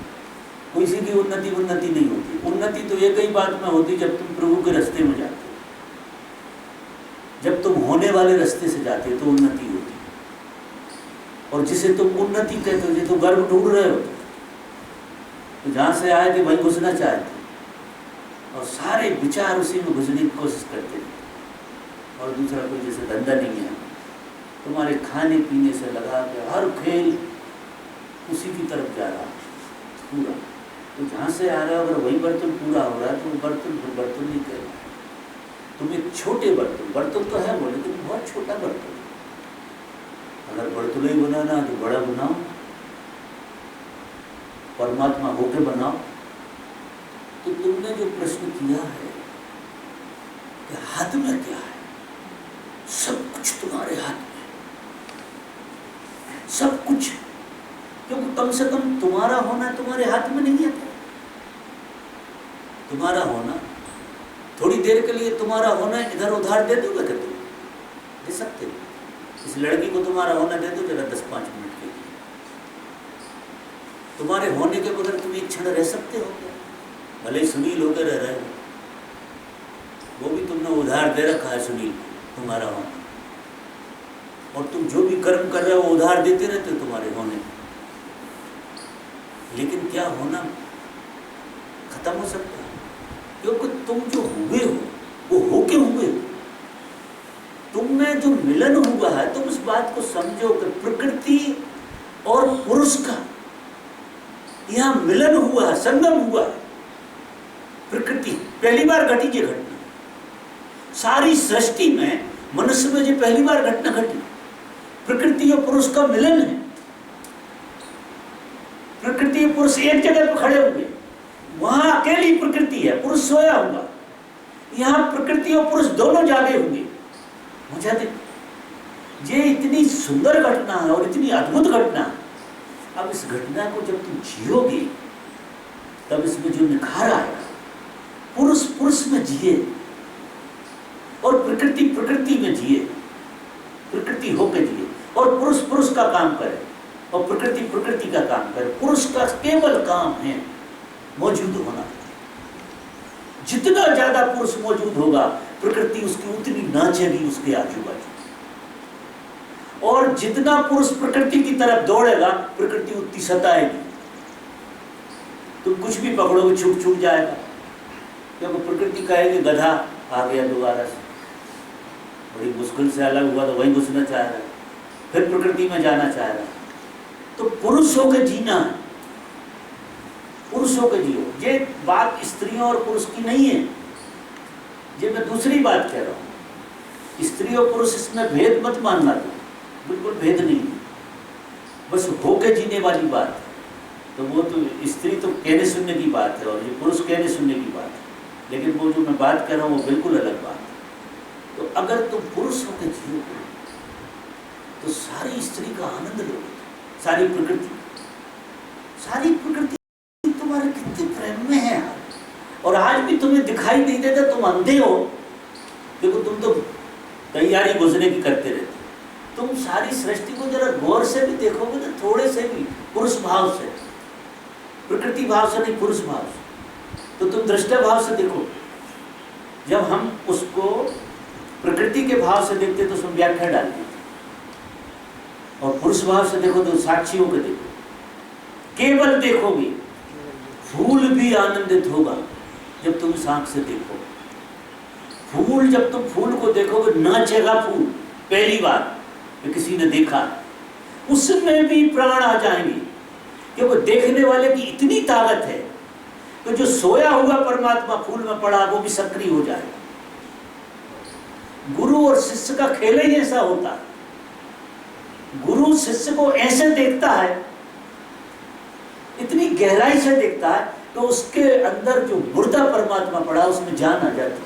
किसी की उन्नति नहीं होती। उन्नति तो एक ही बात में होती, जब तुम प्रभु के रास्ते में जाते हो, जब तुम होने वाले रास्ते से जाते हो तो उन्नति होती। और जिसे तुम उन्नति कहते हो, जो गर्भ ढूंढ रहे हो, तो जहाँ से आए थे वहीं घुसना चाहते, और सारे विचार उसी में घुसने की कोशिश करते हैं। और दूसरा कोई जैसे धंधा नहीं है, तुम्हारे खाने पीने से लगा के हर खेल उसी की तरफ जा रहा है पूरा। तो जहाँ से आ रहा है अगर वही बर्तन पूरा हो रहा है तो वो बर्तन नहीं कर रहा है। तुम एक छोटे बर्तन तो है वो, लेकिन बहुत छोटा बर्तन। अगर बर्तन ही बनाना तो बड़ा बनाओ, परमात्मा होके बनाओ। तो तुमने जो प्रश्न किया है कि हाथ में क्या है, सब कुछ तुम्हारे हाथ में, सब कुछ। क्योंकि कम से कम तुम्हारा होना तुम्हारे हाथ में नहीं आता। तुम्हारा होना थोड़ी देर के लिए, तुम्हारा होना इधर उधार दे दोगे क्या? तुम दे सकते हो? इस लड़की को तुम्हारा होना दे दो जरा 10-5 मिनट के लिए। तुम्हारे होने के बगैर तुम एक क्षण रह सकते हो क्या? भले ही सुनील होकर रह रहे हो, वो भी तुमने उधार दे रखा है सुनील को, तुम्हारा होना। और तुम जो भी कर्म कर रहे हो उधार देते रहते हो तुम्हारे होने। लेकिन क्या होना खत्म हो सकता है? क्योंकि तुम जो हुए हो वो होके हुए हो। तुम में जो मिलन हुआ है, तुम इस बात को समझो कि प्रकृति और पुरुष का यहाँ मिलन हुआ है, संगम हुआ है। प्रकृति पहली बार घटी ये घटना, सारी सृष्टि में मनुष्य में जो पहली बार घटना घटी, प्रकृति और पुरुष का मिलन है। प्रकृति और पुरुष एक जगह पर खड़े हुए, वहां अकेली प्रकृति है, पुरुष सोया हुआ। यहाँ प्रकृति और पुरुष दोनों जागे हुए। मुझे ये इतनी सुंदर घटना है और इतनी अद्भुत घटना है। अब इस घटना को जब तुम जियोगे तब इसमें जो निखार आएगा, पुरुष पुरुष में जिए और प्रकृति प्रकृति में जिए, प्रकृति होकर जिए, और पुरुष पुरुष का काम करे और प्रकृति प्रकृति का काम करे। पुरुष का केवल काम है मौजूद होना। जितना ज्यादा पुरुष मौजूद होगा, प्रकृति उसकी उतनी नाचेगी उसके आजू बाजू। और जितना पुरुष प्रकृति की तरफ दौड़ेगा, प्रकृति उतनी सताएगी। तुम कुछ भी पकड़ोगे छूट जाएगा, क्योंकि प्रकृति कहेगी गधा आ गया दोबारा से, बड़ी मुश्किल से अलग हुआ तो वहीं घुसना चाह रहा है, फिर प्रकृति में जाना चाह रहा है। तो पुरुष होकर जीना है, पुरुष होकर जियो। ये बात स्त्रियों और पुरुष की नहीं है, ये मैं दूसरी बात कह रहा हूँ। स्त्री और पुरुष इसमें भेद मत मानना, तो बिल्कुल भेद नहीं है, बस होके जीने वाली बात है। तो वो तो स्त्री तो कहने सुनने की बात है और ये पुरुष कहने सुनने की बात है, लेकिन वो जो मैं बात कर रहा हूँ वो बिल्कुल अलग बात है। तो अगर तुम पुरुष होकर जियोगे तो सारी स्त्री का आनंद लोगे, सारी प्रकृति तुम्हारे कितने प्रेम में है यार। और आज भी तुम्हें दिखाई नहीं देता, तुम अंधे हो। देखो तुम तो तैयारी घुसने की करते रहते, तुम सारी सृष्टि को जरा गौर से भी देखोगे तो थोड़े से भी पुरुष भाव से, प्रकृति भाव से नहीं, पुरुष भाव से, तो तुम दृष्टा भाव से देखो। जब हम उसको प्रकृति के भाव से देखते तो उसमें व्याख्या डाल देते, और पुरुष भाव से देखो तो साक्षियों को देखो। केवल देखोगे, फूल भी आनंदित होगा जब तुम आंख से देखो। फूल, जब तुम फूल को देखोगे नाचेगा फूल, पहली बार किसी ने देखा, उसमें भी प्राण आ जाएंगे, क्योंकि देखने वाले की इतनी ताकत है कि जो सोया हुआ परमात्मा फूल में पड़ा वो भी सक्रिय हो जाएगा। गुरु और शिष्य का खेल ही ऐसा होता है। गुरु शिष्य को ऐसे देखता है, इतनी गहराई से देखता है तो उसके अंदर जो मुर्दा परमात्मा पड़ा उसमें जान आ जाती,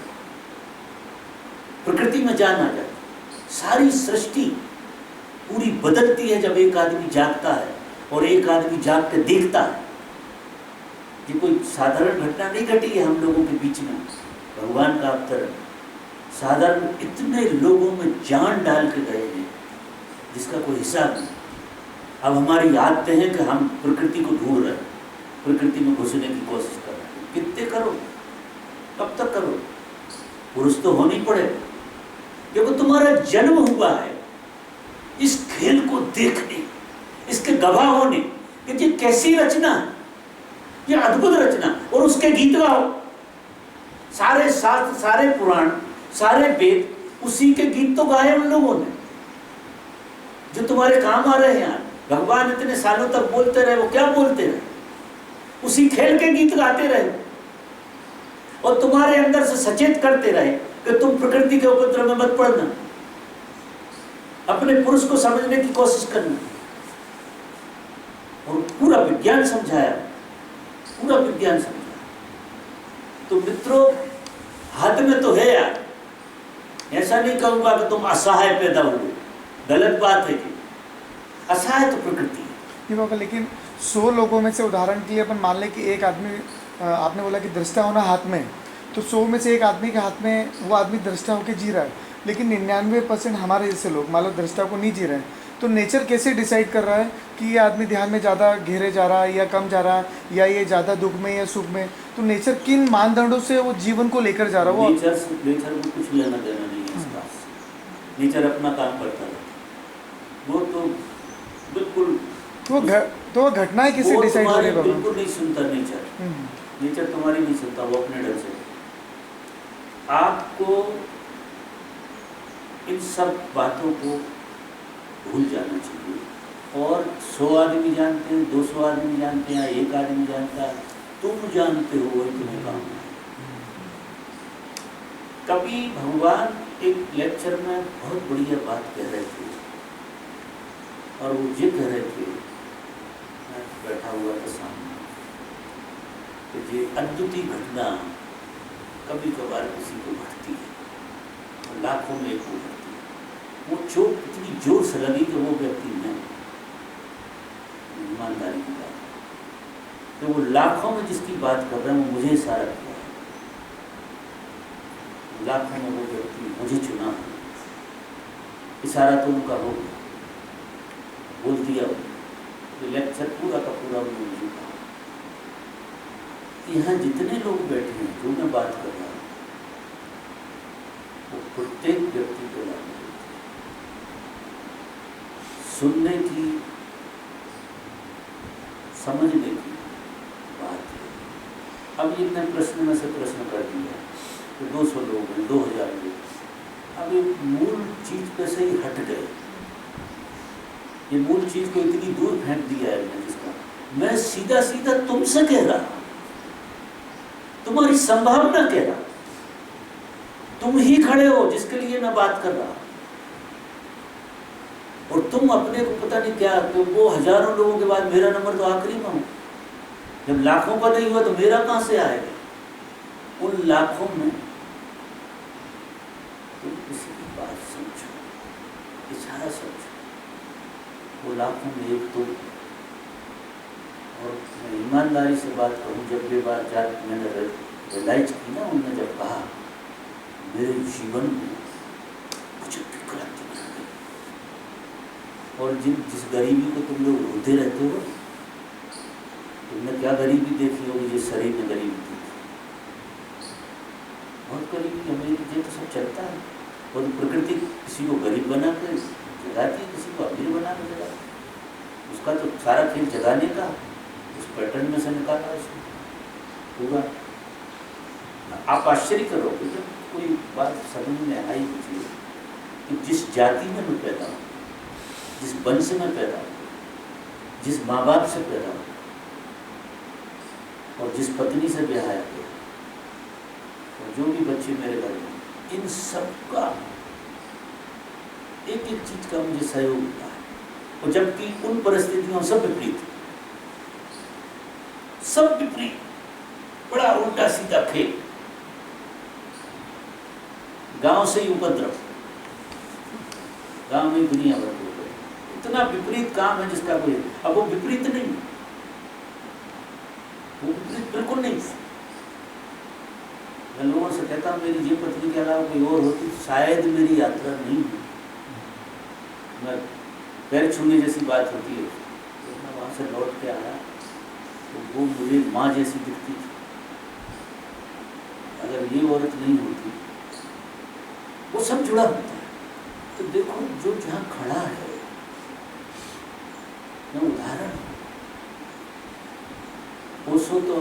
प्रकृति में जान आ जाती। सारी सृष्टि पूरी बदलती है जब एक आदमी जागता है और एक आदमी जाग के देखता है। ये कोई साधारण घटना नहीं घटी है हम लोगों के बीच में, भगवान का अवतरण साधारण इतने लोगों में जान डाल के गए हैं जिसका कोई हिसाब नहीं। अब हमारी आदतें हैं कि हम प्रकृति को ढूंढ रहे हैं, प्रकृति में घुसने की कोशिश कर रहे हैं। कितने करो, कब तक करो? पुरुष तो होनी पड़े, क्योंकि तुम्हारा जन्म हुआ है इस खेल को देखने, इसके गवाह होने कि ये कैसी रचना है, ये अद्भुत रचना। और उसके गीत गाओ, सारे शास्त्र, सारे पुराण, सारे वेद, उसी के गीत तो गाए उन लोगों ने जो तुम्हारे काम आ रहे हैं। भगवान इतने सालों तक बोलते रहे, वो क्या बोलते रहे? उसी खेल के गीत गाते रहे और तुम्हारे अंदर से सचेत करते रहे कि तुम प्रकृति के उपद्रव में मत पड़ना, अपने पुरुष को समझने की कोशिश करना। और पूरा विज्ञान समझाया, पूरा विज्ञान समझाया। तो मित्रों, हाथ में तो है यार, ऐसा नहीं कहूंगा कि तुम असहाय पैदा हुए, गलत बात है कि असहाय तो प्रकृति है। नहीं बाबा, लेकिन 100 लोगों में से उदाहरण के लिए अपन मान लें कि एक आदमी, आपने बोला कि दृष्टा होना हाथ में, तो 100 में से एक आदमी के हाथ में वो आदमी दृष्टा होकर जी रहा है, लेकिन 99% हमारे जैसे लोग मान लो दृष्टा को नहीं जी रहे हैं। तो नेचर कैसे डिसाइड कर रहा है कि ये आदमी ध्यान में ज़्यादा घेरे जा रहा है या कम जा रहा है, या ये ज़्यादा दुख में या सुख में? तो नेचर किन मानदंडों से वो जीवन को लेकर जा रहा है? वो नेचर को कुछ लेना देना नहीं है इस बात से। नेचर अपना काम करता है, वो तो बिल्कुल तो वो घटनाएं किसे डिसाइड हो रही है? बिल्कुल नहीं सुनता नेचर, नेचर तुम्हारी नहीं सुनता, वो अपने ढंग से। आपको इन सब बातों को भूल जाना चाहिए। और 100 आदमी जानते हैं, 200 आदमी जानते हैं, 1 आदमी जानता है, तुम जानते हो, वही तुम्हें काम है। कभी भगवान एक लेक्चर में बहुत बढ़िया बात कह रहे थे, और वो ये कह रहे थे, मैं बैठा हुआ था सामने, कि ये अद्भुत घटना कभी कभार किसी को घटती है, लाखों में एक को घटती है। वो चोट इतनी जोर से लगी कि वो व्यक्ति नहीं, ईमानदारी की बात, तो वो लाखों में जिसकी बात कर रहे हैं वो मुझे इशारा किया है, लाखों में वो व्यक्ति मुझे चुना है, इशारा तो उनका हो गया, बोल दिया। ये लेक्चर पूरा का पूरा उन्होंने मुझे कहा। यहाँ जितने लोग बैठे हैं, जो मैं बात कर रहा हूँ, वो प्रत्येक व्यक्ति को लागू होती है। सुनने की, समझने की बात है। अब ये मैं प्रश्न में से प्रश्न कर दिया तो 200 लोग हैं, 2000 लोग। अब ये मूल चीज पे से ही हट गए, ये मूल चीज को इतनी दूर फेंक दिया है मैंने, जिसका मैं सीधा सीधा तुमसे कह रहा, तुम्हारी संभावना कह रहा, तुम ही खड़े हो जिसके लिए मैं बात कर रहा, और तुम अपने को पता नहीं क्या, तो वो हजारों लोगों के बाद मेरा नंबर तो आखिरी में हो। जब लाखों का नहीं हुआ तो मेरा कहां से आएगा? उन लाखों में तुम किसी की बात समझो, इशारा समझो, वो लाखों में एक तो। और मैं ईमानदारी से बात करूं, जब ये बात मैंने रियलाइज की ना, उन्होंने जब कहा मेरे जीवन में कुछ क्रांति बना गई। और जिस गरीबी को तुम लोग रोते रहते हो, तुमने क्या गरीबी देखी होगी जिस शरीर में गरीबी थी? बहुत गरीबी हमें ये तो सब चलता है। और प्रकृति किसी को गरीब बना कर जगाती है, किसी को अमीर बना कर जगाती है। उसका तो सारा खेल जगाने का, उस पैटर्न में से निकाला उसको पूरा। आप आश्चर्य करोगे जब कोई बात समझ में आई मुझे कि जिस जाति में मैं पैदा हूँ, जिस वंश में पैदा हूँ, जिस माँ बाप से पैदा हूँ, और जिस पत्नी से ब्याह किया, और जो भी बच्चे मेरे घर में, इन सब का एक एक चीज का मुझे सहयोग मिला है। और जबकि उन परिस्थितियों सब विपरीत, सब विपरीत, बड़ा उल्टा सीधा खेल, गांव से ही उपद्रव, गांव में दुनिया भर को इतना विपरीत काम है जिसका कोई, अब वो विपरीत नहीं, वो विपरीत बिल्कुल नहीं। मैं लोगों से कहता हूँ मेरी जीव पत्नी के अलावा कोई और होती शायद मेरी यात्रा नहीं हुई। मैं पैर छूने जैसी बात होती है, तो मैं वहाँ से लौट के आया तो वो मुझे माँ जैसी दिखती थी। अगर ये औरत नहीं होती, वो सब जुड़ा होता है। तो देखो जो जहाँ खड़ा है, मैं उदाहरण उसको तो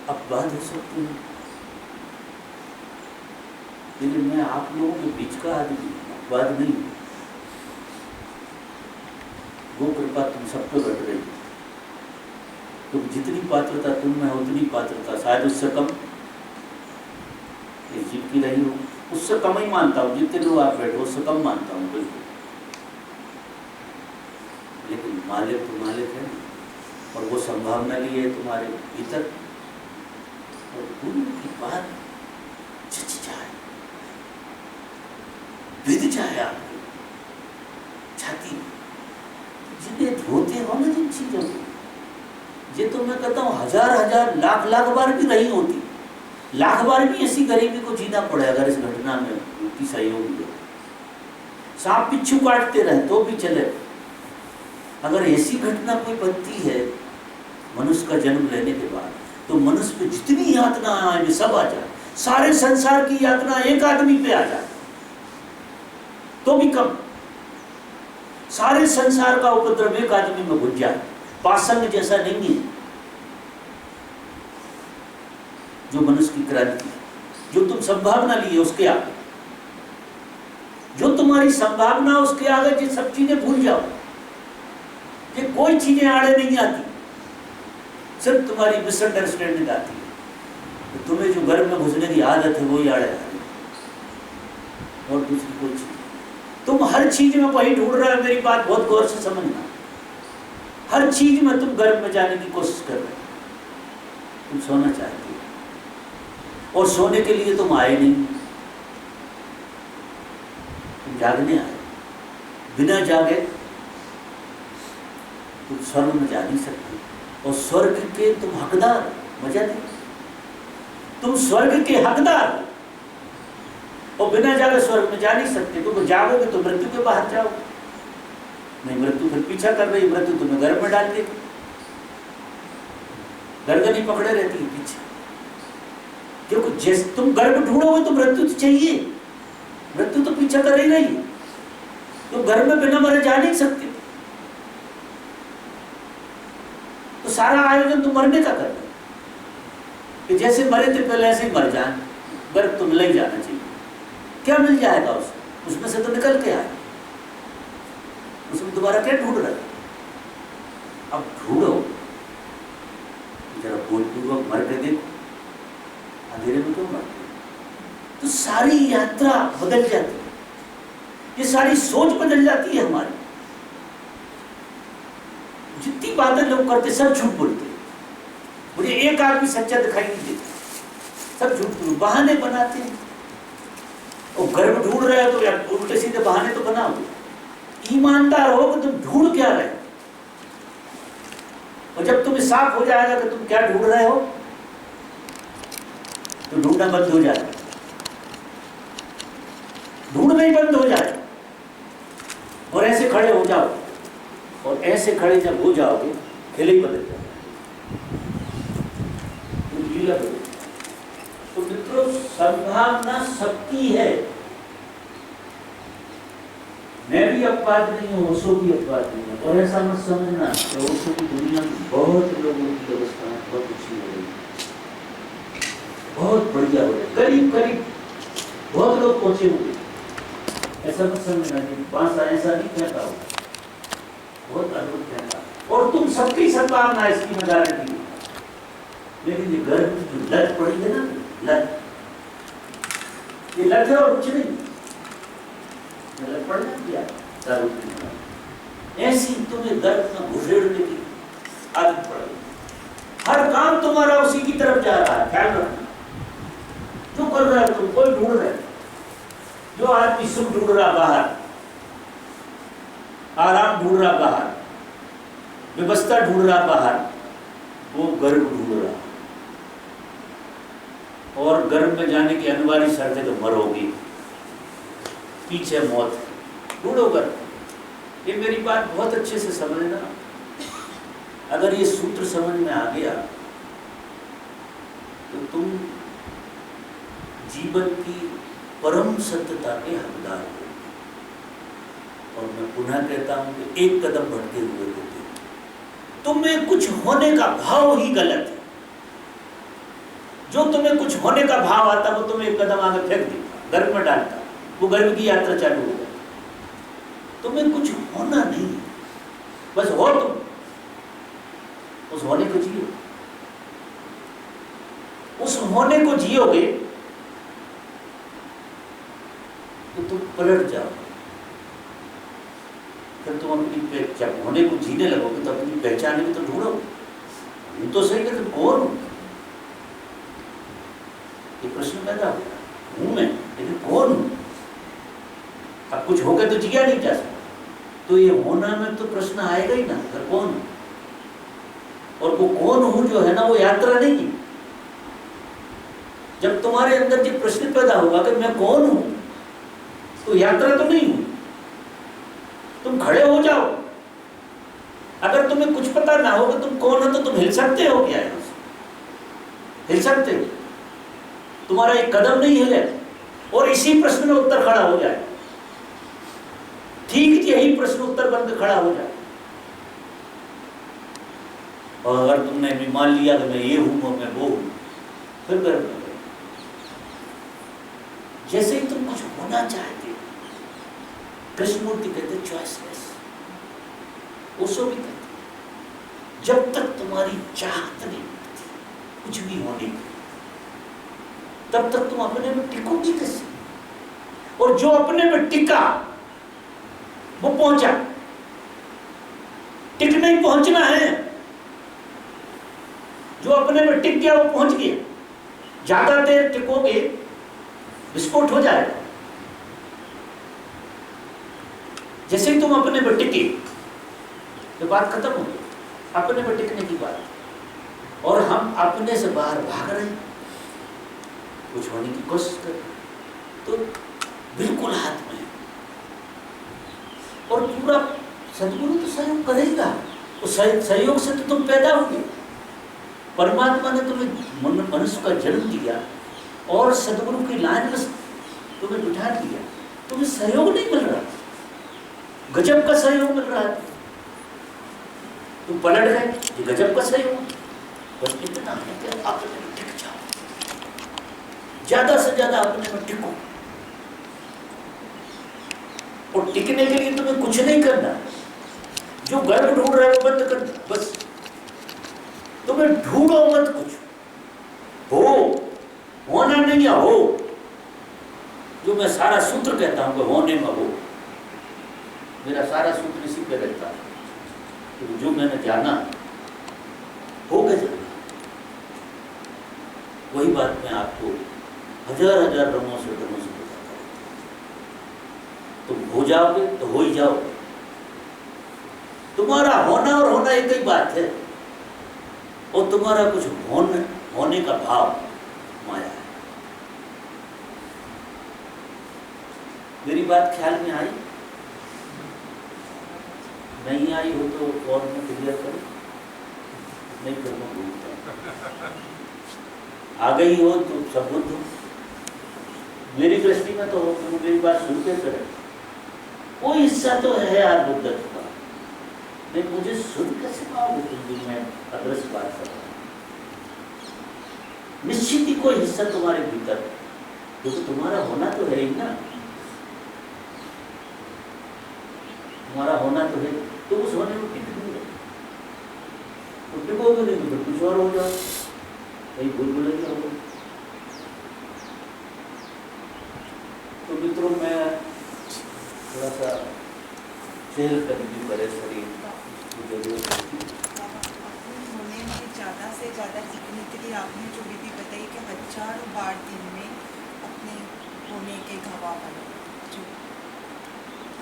अपवाद हो सकते हैं, लेकिन मैं आप लोगों के बीच का आदमी, अपवाद नहीं। वो कृपा तुम सब पे घट रही, तुम जितनी पात्रता तुम में उतनी पात्रता शायद उससे कम इस जीव की रही हो, उससे कम ही मानता हूँ। जितने लोग आप बैठे उससे कम मानता हूँ बिल्कुल, लेकिन मालिक तो मालिक है, और वो संभावना ली है तुम्हारे भीतर। और गुरु की बात चच जाए, विध जाए आपकी छाती, जिन्हें धोते हो ना जिन चीजों को, ये तो मैं कहता हूँ हजार हजार लाख लाख बार भी नहीं होती, लाख बार भी ऐसी गरीबी को जीना पड़े अगर इस घटना में उनकी सहयोगी हो। सांप पिच्छू काटते रहे तो भी चले। अगर ऐसी घटना कोई बनती है मनुष्य का जन्म लेने के बाद, तो मनुष्य पे जितनी यातना आए सब आ जाए, सारे संसार की यातना एक आदमी पे आ जाए तो भी कम, सारे संसार का उपद्रव एक आदमी में घुस जाए। पासंग जैसा नहीं है जो मनुष्य की क्रांति, जो तुम संभावना ली है उसके आगे, जो तुम्हारी संभावना उसके आगे, जो सब चीजें भूल जाओ, ये कोई चीजें आड़े नहीं आती, सिर्फ तुम्हारी मिसअंडरस्टैंडिंग आती है। तो तुम्हें जो घर में घुसने की आदत है वही आड़े आती है, और दूसरी कोई चीज। तुम हर चीज में वही ढूंढ रहे हो, मेरी बात बहुत गौर से समझना। हर चीज में तुम गर्भ में जाने की कोशिश कर रहे हो, तुम सोना चाहते हो, और सोने के लिए तुम आए नहीं, तुम जागने आए। बिना जागे तुम स्वर्ग में जा नहीं सकते, और स्वर्ग के तुम हकदार, मजा नहीं, तुम स्वर्ग के हकदार, और बिना जागे स्वर्ग में जा नहीं सकते। तुम जागोगे तो मृत्यु के बाहर जाओगे, नहीं मृत्यु फिर पीछा कर रही, मृत्यु तुम्हें गर्भ में डाल देगी, गर्दन ही पकड़े रहती है पीछे, क्योंकि जैसे तुम गर्भ ढूंढोगे तो मृत्यु तो चाहिए, मृत्यु तो पीछा कर ही रही, तुम गर्भ में बिना मरे जा नहीं सकते। तो सारा आयोजन तुम मरने का कर रहे, कि जैसे मरे थे पहले ऐसे ही मर जाए, गर्भ तो मिल ही जाना चाहिए। क्या मिल जाएगा उसमें से तो निकल के आए, उसमें दोबारा क्या ढूंढ रहा है? अब ढूंढो, जरा बोलपूर्वक मर के देखो, अंधेरे में क्यों मरते? तो सारी यात्रा बदल जाती है, ये सारी सोच बदल जाती है हमारी। जितनी बातें लोग करते सब झूठ बोलते, मुझे एक आदमी सच्चा दिखाई नहीं देता, सब झूठ बहाने बनाते हैं। और गर्भ ढूंढ रहे हो तो यार उल्टे सीधे बहाने तो बनाओ। ईमानदार हो कि तुम ढूंढ क्या रहे हो, और जब तुम्हें साफ हो जाएगा कि तुम क्या ढूंढ रहे हो तो ढूंढना बंद हो जाएगा, ढूंढना ही बंद हो जाएगा। और ऐसे खड़े हो जाओ, और ऐसे खड़े जब हो जाओगे खेल ही बदल जाएगा, लीला बदल। तो मित्रों, संभावना सबकी है। मैं भी अपवाद नहीं हूँ, ओशो भी अपवाद नहीं है। और ऐसा मत समझना कि ओशो की दुनिया में बहुत लोगों की व्यवस्था बहुत अच्छी हो रही है, बहुत बढ़िया हो रही है, करीब करीब बहुत लोग पहुंचे होंगे। ऐसा मत समझना कि पास ऐसा नहीं कहता हो, बहुत अद्भुत कहता। और तुम सबकी संभावना इसकी मैं गारंटी दूं। लेकिन ये गर्भ की जो लत पड़ी है ना, लत, ये लत है और कुछ नहीं, लत पड़ना किया दारू पीना, ऐसी तुम्हें गर्भ में घुसेड़ने की आदत पड़ गई। हर काम तुम्हारा उसी की तरफ जा रहा है, ख्याल रखना। जो कर रहा है तुम, कोई ढूंढ रहे, जो आदमी सुख ढूंढ रहा बाहर, आराम ढूंढ रहा बाहर, व्यवस्था ढूंढ रहा बाहर, वो गर्भ ढूंढ रहा। और गर्भ में जाने की अनिवार्य शर्त है तो मरोगी, पीछे मौत। ढूंढो गर्भ। ये मेरी बात बहुत अच्छे से समझना। अगर ये सूत्र समझ में आ गया तो तुम जीवन की परम सत्यता के हकदार हो। और मैं पुनः कहता हूं कि एक कदम बढ़ते हुए होते, तुम्हें कुछ होने का भाव ही गलत है। जो तुम्हें कुछ होने का भाव आता वो तुम्हें एक कदम आगे फेंक देता, गर्भ में डालता, वो गर्भ की यात्रा चालू हो जाती। तुम्हें कुछ होना नहीं, बस हो तुम, उस होने को जियो। उस होने को जियोगे तो तुम पलट जाओ। फिर तुम अपनी जब होने को जीने लगोगे तो अपनी पहचान भी तो ढूंढो। तुम तो सही कि तुम कौन हो, ये प्रश्न पैदा होगा। हूं मैं, लेकिन कौन हूं? अब कुछ होकर तो जिया नहीं जा सकता, तो ये होना में तो प्रश्न आएगा ही ना, फिर कौन हूं? और वो कौन हूं जो है ना, वो यात्रा नहीं है। जब तुम्हारे अंदर ये प्रश्न पैदा होगा कि मैं कौन हूं, तो यात्रा तो नहीं हूं। तुम खड़े हो जाओ। अगर तुम्हें कुछ पता ना हो कि तुम कौन हो तो तुम हिल सकते हो क्या? हिल सकते हो? तुम्हारा एक कदम नहीं हिले और इसी प्रश्न में उत्तर खड़ा हो जाए। ठीक यही प्रश्न उत्तर बनकर खड़ा हो जाए। और अगर तुमने भी मान लिया कि मैं ये हूं और मैं वो हूं, फिर गर्व में जैसे ही तुम कुछ होना चाहते हो, कृष्णमूर्ति कहते चॉइसलेस। ओशो भी कहते जब तक तुम्हारी चाहत नहीं होती कुछ भी होने की, तब तक तुम अपने में टिकोगी कैसे? और जो अपने में टिका वो पहुंचा। टिक नहीं पहुंचना है। जो अपने में टिक गया वो पहुंच गया। ज्यादा देर टिकोगे विस्फोट हो जाएगा। जैसे ही तुम अपने में टिके तो बात खत्म हो गई, अपने में टिकने की बात। और हम अपने से बाहर भाग रहे हैं, कुछ होने की कोशिश कर, तो बिल्कुल हाथ में है। और पूरा सदगुरु तो सहयोग करेगा, उस सहयोग से तो तुम पैदा होगे। परमात्मा ने तुम्हें मनुष्य का जन्म दिया और सदगुरु की लाइन में तुम्हें बिठा दिया। तुम्हें सहयोग नहीं मिल रहा, गजब का सहयोग मिल रहा है। तुम पलट गए, ये गजब का सहयोग। बस इतना है कि आप टिक जाओ। ज्यादा से ज्यादा अपने में टिको, और टिकने के लिए तुम्हें कुछ नहीं करना, जो गर्भ ढूंढ रहे हो बंद कर दो बस। तुम्हें ढूंढो मत कुछ, हो होना नहीं है, हो। जो मैं सारा सूत्र कहता हूं कि होने में हो, मेरा सारा सूत्र इसी पे रहता है। तो जो मैंने जाना हो गया जाना, वही बात मैं आपको हजार हजार रंगों से बताता हूं। तुम हो जाओगे तो हो ही जाओगे। तुम्हारा होना और होना एक ही बात है, और तुम्हारा कुछ होने का भाव माया है। मेरी बात ख्याल में आई? नहीं आई हो तो और मैं क्लियर करूं, नहीं फिर मैं भूलता। आ गई हो तो सबूत हो। मेरी दृष्टि में तो तुम मेरी बात सुनते चले, कोई हिस्सा तो है यार बुद्ध का, नहीं मुझे सुन कैसे पाओगे तुम भी? मैं अदृश्य बात कर रहा हूं। निश्चित ही कोई हिस्सा तुम्हारे भीतर, क्योंकि तो तुम्हारा होना तो है ही ना, तुम्हारा होना तो है। तो उस होने में टिकोगे, तो टिकोगे नहीं तो कुछ और हो जाओ, कहीं भूल भुलैया हो। तो मित्रों, मैं थोड़ा सा चहल कदमी करे शरीर की जरूरत होती है। होने में ज़्यादा से ज़्यादा सीखने के लिए आपने जो विधि बताई कि हजारों बार दिन में अपने होने के गवाह बनो, जो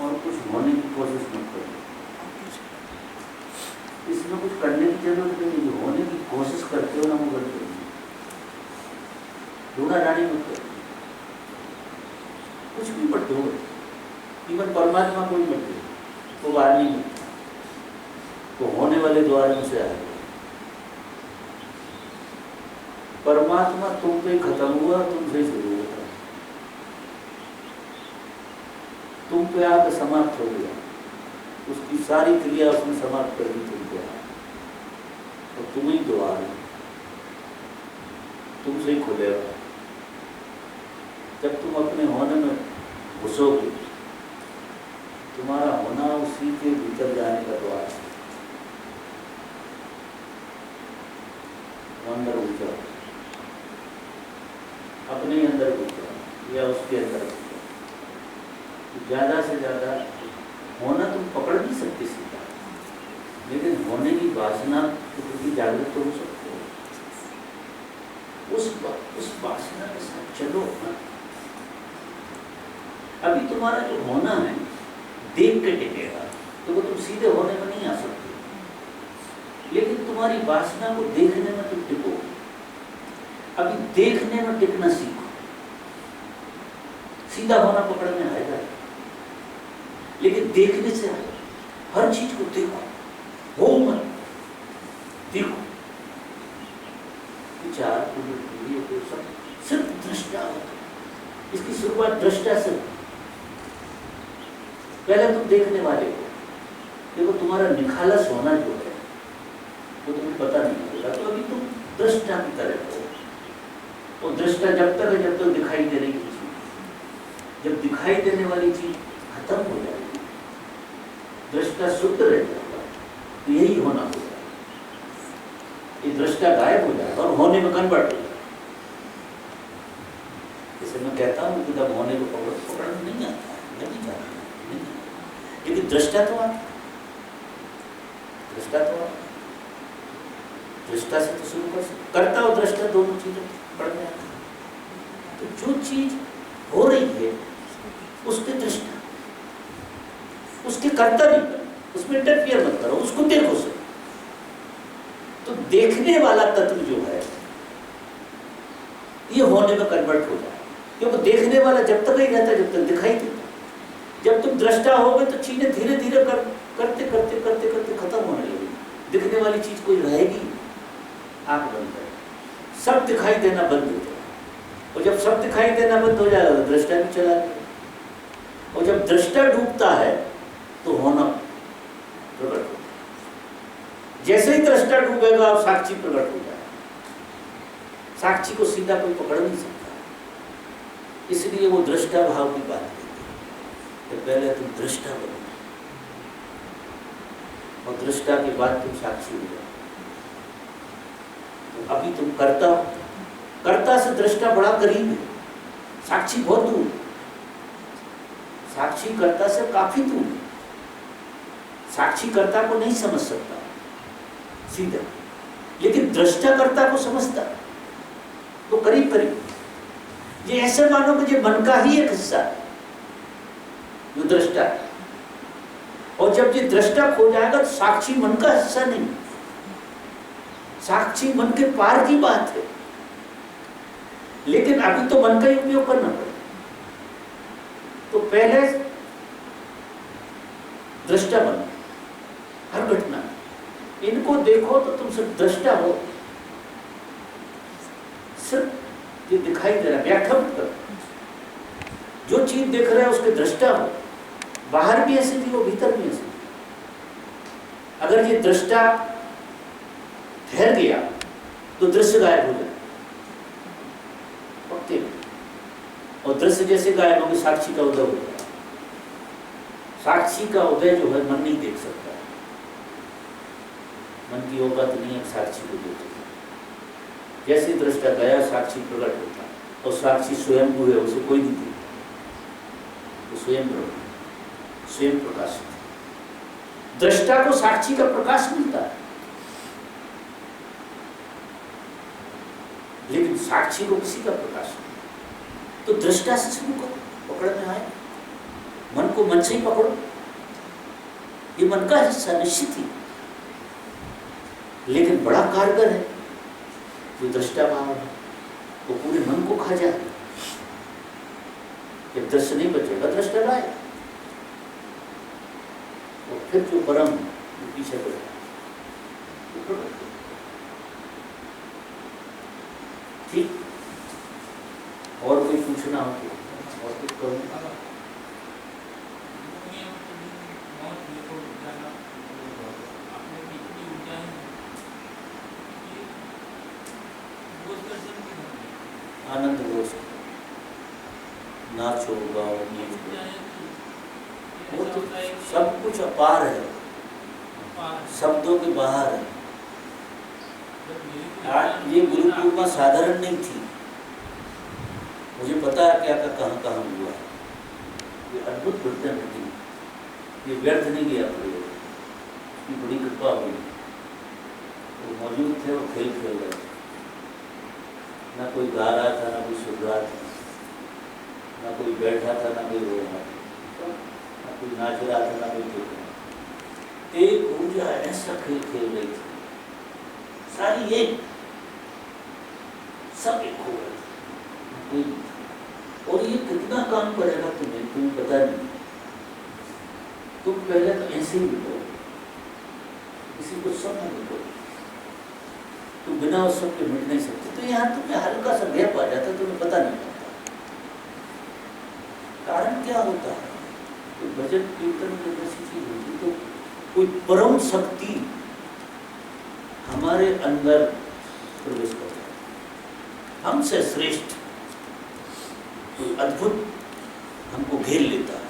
और कुछ होने की कोशिश मत करो। इसमें कुछ करने की जरूरत नहीं, जो होने की कोशिश करते हो ना वो गलत है। ढूंढा जाने मत करो, कुछ भी मत ढूंढो। इवन परमात्मा को ही मत ढूंढो, वो बाहर नहीं मिलता, तो होने वाले द्वार में से आएगा। परमात्मा तुम पे खत्म हुआ, तुमसे शुरू होता, तुम पे आकर समाप्त हो गया, उसकी सारी क्रिया उसने समाप्त कर दी तुम पे, और तुम ही द्वार है, तुमसे ही खुलेगा। जब तुम अपने होने में घुसोगे, तुम्हारा होना उसी के भीतर जाने का द्वार है। अंदर घुस जाओ, अपने ही अंदर घुस जाओ या उसके अंदर घुस जाओ। ज्यादा से ज्यादा होना तुम पकड़ नहीं सकते सीधा, लेकिन होने की वासना के प्रति जागृत तो हो सकते हो। उस वासना के साथ चलो ना। अभी तुम्हारा जो होना है देख के टिकेगा, तो वो तुम सीधे होने में नहीं आ सकते, लेकिन तुम्हारी वासना को देखने में तुम टिको। अभी देखने में टिकना सीखो, सीधा होना पकड़ में आएगा, लेकिन देखने से हर चीज को देखो, हो मत देखो। विचार को सब सिर्फ दृष्टा होता है। इसकी शुरुआत दृष्टा से। पहले तुम देखने वाले हो, देखो तुम्हारा निखालस होना जो है वो तुम्हें पता नहीं होगा, तो अभी तुम दृष्टा की तरह हो। और दृष्टा जब तक है जब तक दिखाई दे रही चीज, जब दिखाई देने वाली चीज खत्म हो जाएगी, दृष्टा शुद्ध रह जाएगा, तो यही होना होगा। ये दृष्टा गायब हो जाएगा और होने में कन्वर्ट हो जाएगा। जैसे मैं कहता हूँ कि जब होने को पकड़ना नहीं आता है, नहीं जाता, लेकिन दृष्टा तो आता, दृष्टा तो आता, दृष्टा से तो शुरू कर सकते, करता और दृष्टा दोनों चीजें पड़ जाती। तो जो चीज हो रही है उसके दृष्टा, उसके कर्ता नहीं करो, उसमें इंटरफियर मत करो, उसको देखो से। तो देखने वाला तत्व जो है ये होने में कन्वर्ट हो जाए, क्योंकि देखने वाला जब तक ही रहता जब तक दिखाई देता। जब तुम दृष्टा होगे तो चीजें धीरे धीरे करते करते करते करते खत्म होने लगेगी, दिखने वाली चीज कोई रहेगी, आंख बंद करेगी, सब दिखाई देना बंद हो जाएगा। और जब सब दिखाई देना बंद हो जाएगा तो दृष्टा भी चला जाएगा। और जब दृष्टा डूबता है तो होना प्रकट होता है। जैसे ही दृष्टा डूबेगा और साक्षी प्रकट हो जाएगा। साक्षी को सीधा कोई पकड़ नहीं सकता, इसलिए वो दृष्टा भाव की बात कहते हैं कि पहले तुम दृष्टा बनो और दृष्टा के बाद तुम साक्षी हो जाओ। तो अभी तुम कर्ता से दृष्टा बड़ा करीब है, साक्षी बहुत दूर, साक्षी कर्ता से काफी दूर। साक्षी कर्ता को नहीं समझ सकता सीधा, लेकिन दृष्टा कर्ता को समझता, तो करीब करीब। ये ऐसे मानो कि ये मन का ही एक हिस्सा है जो दृष्टा है, और जब ये दृष्टा खो जाएगा तो साक्षी मन का हिस्सा नहीं, साक्षी मन के पार की बात है। लेकिन अभी तो मन का ही उपयोग करना पड़ेगा। तो पहले दृष्टा बनो हर घटना, इनको देखो तो तुम सिर्फ दृष्टा हो, सिर्फ ये दिखाई दे रहा है, व्याख्या मत करो। जो चीज देख रहे हैं उसके दृष्टा हो, बाहर भी ऐसे थी वो भीतर भी ऐसे। अगर ये दृष्टा ठहर गया तो दृश्य गायब हो जाए पक्के, और दृश्य जैसे गायब होगी साक्षी का उदय हो जाए। साक्षी का उदय जो है मन नहीं देख सकता, मन की औकात नहीं है साक्षी को देख सकता। जैसे दृष्टा गया साक्षी प्रकट होता, और साक्षी स्वयं है, उसे कोई नहीं देखता, वो स्वयं प्रकाशित। दृष्टा को साक्षी का प्रकाश मिलता है, लेकिन साक्षी को किसी का प्रकाश नहीं। तो दृष्टा से शुरू करो, पकड़ में आए, मन को मन से ही पकड़ो, ये मन का हिस्सा निश्चित ही, लेकिन बड़ा कारगर है जो दृष्टा भाव है, वो पूरे मन को खा जाए। जब दृश्य नहीं बचेगा दृष्टा लाए, और फिर जो परम जो पीछे पड़ेगा। ठीक, और कोई पूछना हो तो और कुछ करो। आनंद हो, नाच होगा, वो तो सब कुछ अपार है, शब्दों के बाहर है। आज ये गुरु पूर्णिमा साधारण नहीं थी, मुझे पता है क्या कहाँ हुआ। ये अद्भुत घटना घटी, ये व्यर्थ नहीं गया प्रयोग, इसकी बड़ी कृपा हुई। वो मौजूद थे, वो खेल खेल रहे थे, ना कोई गा रहा था, ना कोई सुन रहा था, ना कोई बैठा था, ना कोई रो रहा था, ना कोई नाच रहा था, ना कोई देख रहा था। एक ऊर्जा ऐसा खेल खेल रही थी, सारी एक, सब एक हो गए थे। और ये कितना काम करेगा तुम्हें पता नहीं। तुम पहले तो ऐसे ही बितो, किसी को सब ना बितो, तुम बिना उस सब के मिट नहीं सकते। तो यहाँ तुम्हें हल्का सा गैप आ जाता है, तुम्हें पता नहीं पड़ता कारण क्या होता है। तो भजन कीर्तन में ऐसी चीज होती तो कोई परम शक्ति हमारे अंदर प्रवेश करता है, हमसे श्रेष्ठ कोई अद्भुत हमको घेर लेता है,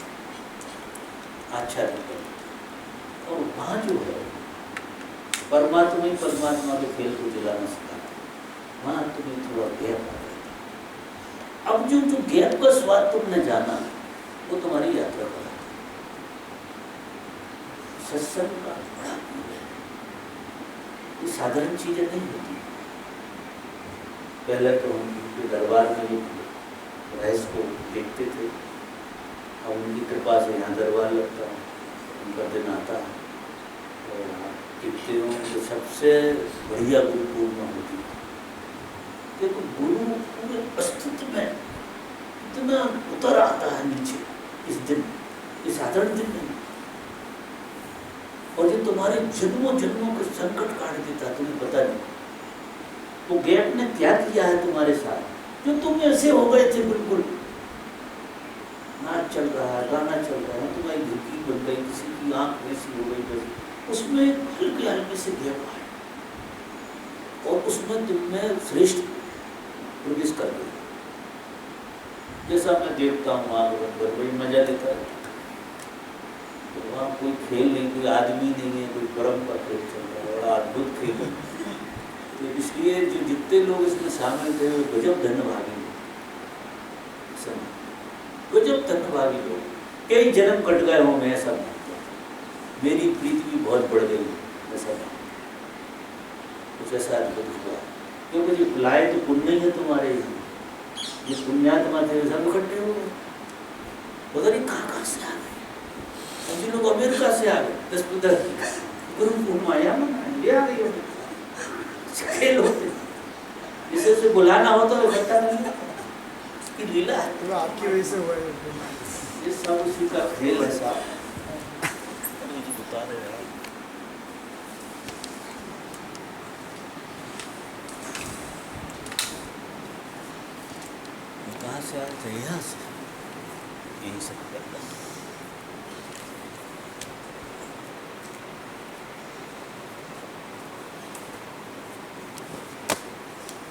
आच्छादित करता। और वहाँ जो है परमात्मा ही परमात्मा के खेल को दिलाना सिखाता, वहाँ तुम्हें थोड़ा गैप आ जाता। अब जो गैप का स्वाद तुमने जाना वो तुम्हारी यात्रा का सत्संग का बड़ा मूल है। ये साधारण चीजें नहीं होती। पहले तो हम उनके दरबार में रहस्य को देखते थे, अब उनकी कृपा से यहाँ दरबार लगता है, उनका दिन आता है, और यहाँ कीर्तियों की सबसे बढ़िया गुरु पूर्णिमा होती है। देखो गुरु पूरे अस्तित्व में इतना उतर आता है नीचे इस दिन, ये साधारण दिन नहीं, और ये तुम्हारे जन्मों जन्मों के संकट काट देता है, तुम्हें पता नहीं। वो गैप ने क्या किया है तुम्हारे साथ, जो तुम ऐसे हो गए थे, बिल्कुल नाच चल रहा है, गाना चल रहा है, तुम्हारी झुकी बन गई, किसी की आंख वैसी हो गई, उसमें हल्के हल्के से गैप आए, और उसमें तुमने श्रेष्ठ प्रवेश कर गए। जैसा मैं देखता हूँ वहाँ पर बड़ी मजा लेता है। तो वहाँ कोई खेल नहीं, कोई आदमी नहीं है, कोई परम का खेल चल रहा है, बड़ा अद्भुत खेल है। तो इसलिए जो जितने लोग इसमें शामिल थे वो गजब धन्यभागी लोग, गजब धन्यभागी लोग। कई जन्म कट गए हों, मैं ऐसा मानता हूँ। मेरी प्रीति भी बहुत बढ़ गई, ऐसा कुछ ऐसा अद्भुत हुआ, क्योंकि जो लाए तो पुण्य ही है तुम्हारे, ये पुण्यात्मा थे सब इकट्ठे हो गए। पता नहीं कहाँ से आ गए, अभी लोग अमेरिका से आ गए, 10-15 गुरु माया इंडिया आ गई खेल होते, जिसे उसे बुलाना हो तो इकट्ठा नहीं होता, इसकी लीला है। तो आपकी वजह से हुआ है। ये सब उसी का खेल है साहब। बता रहे यार। कहाँ से आए थे? यहाँ से, यहीं से।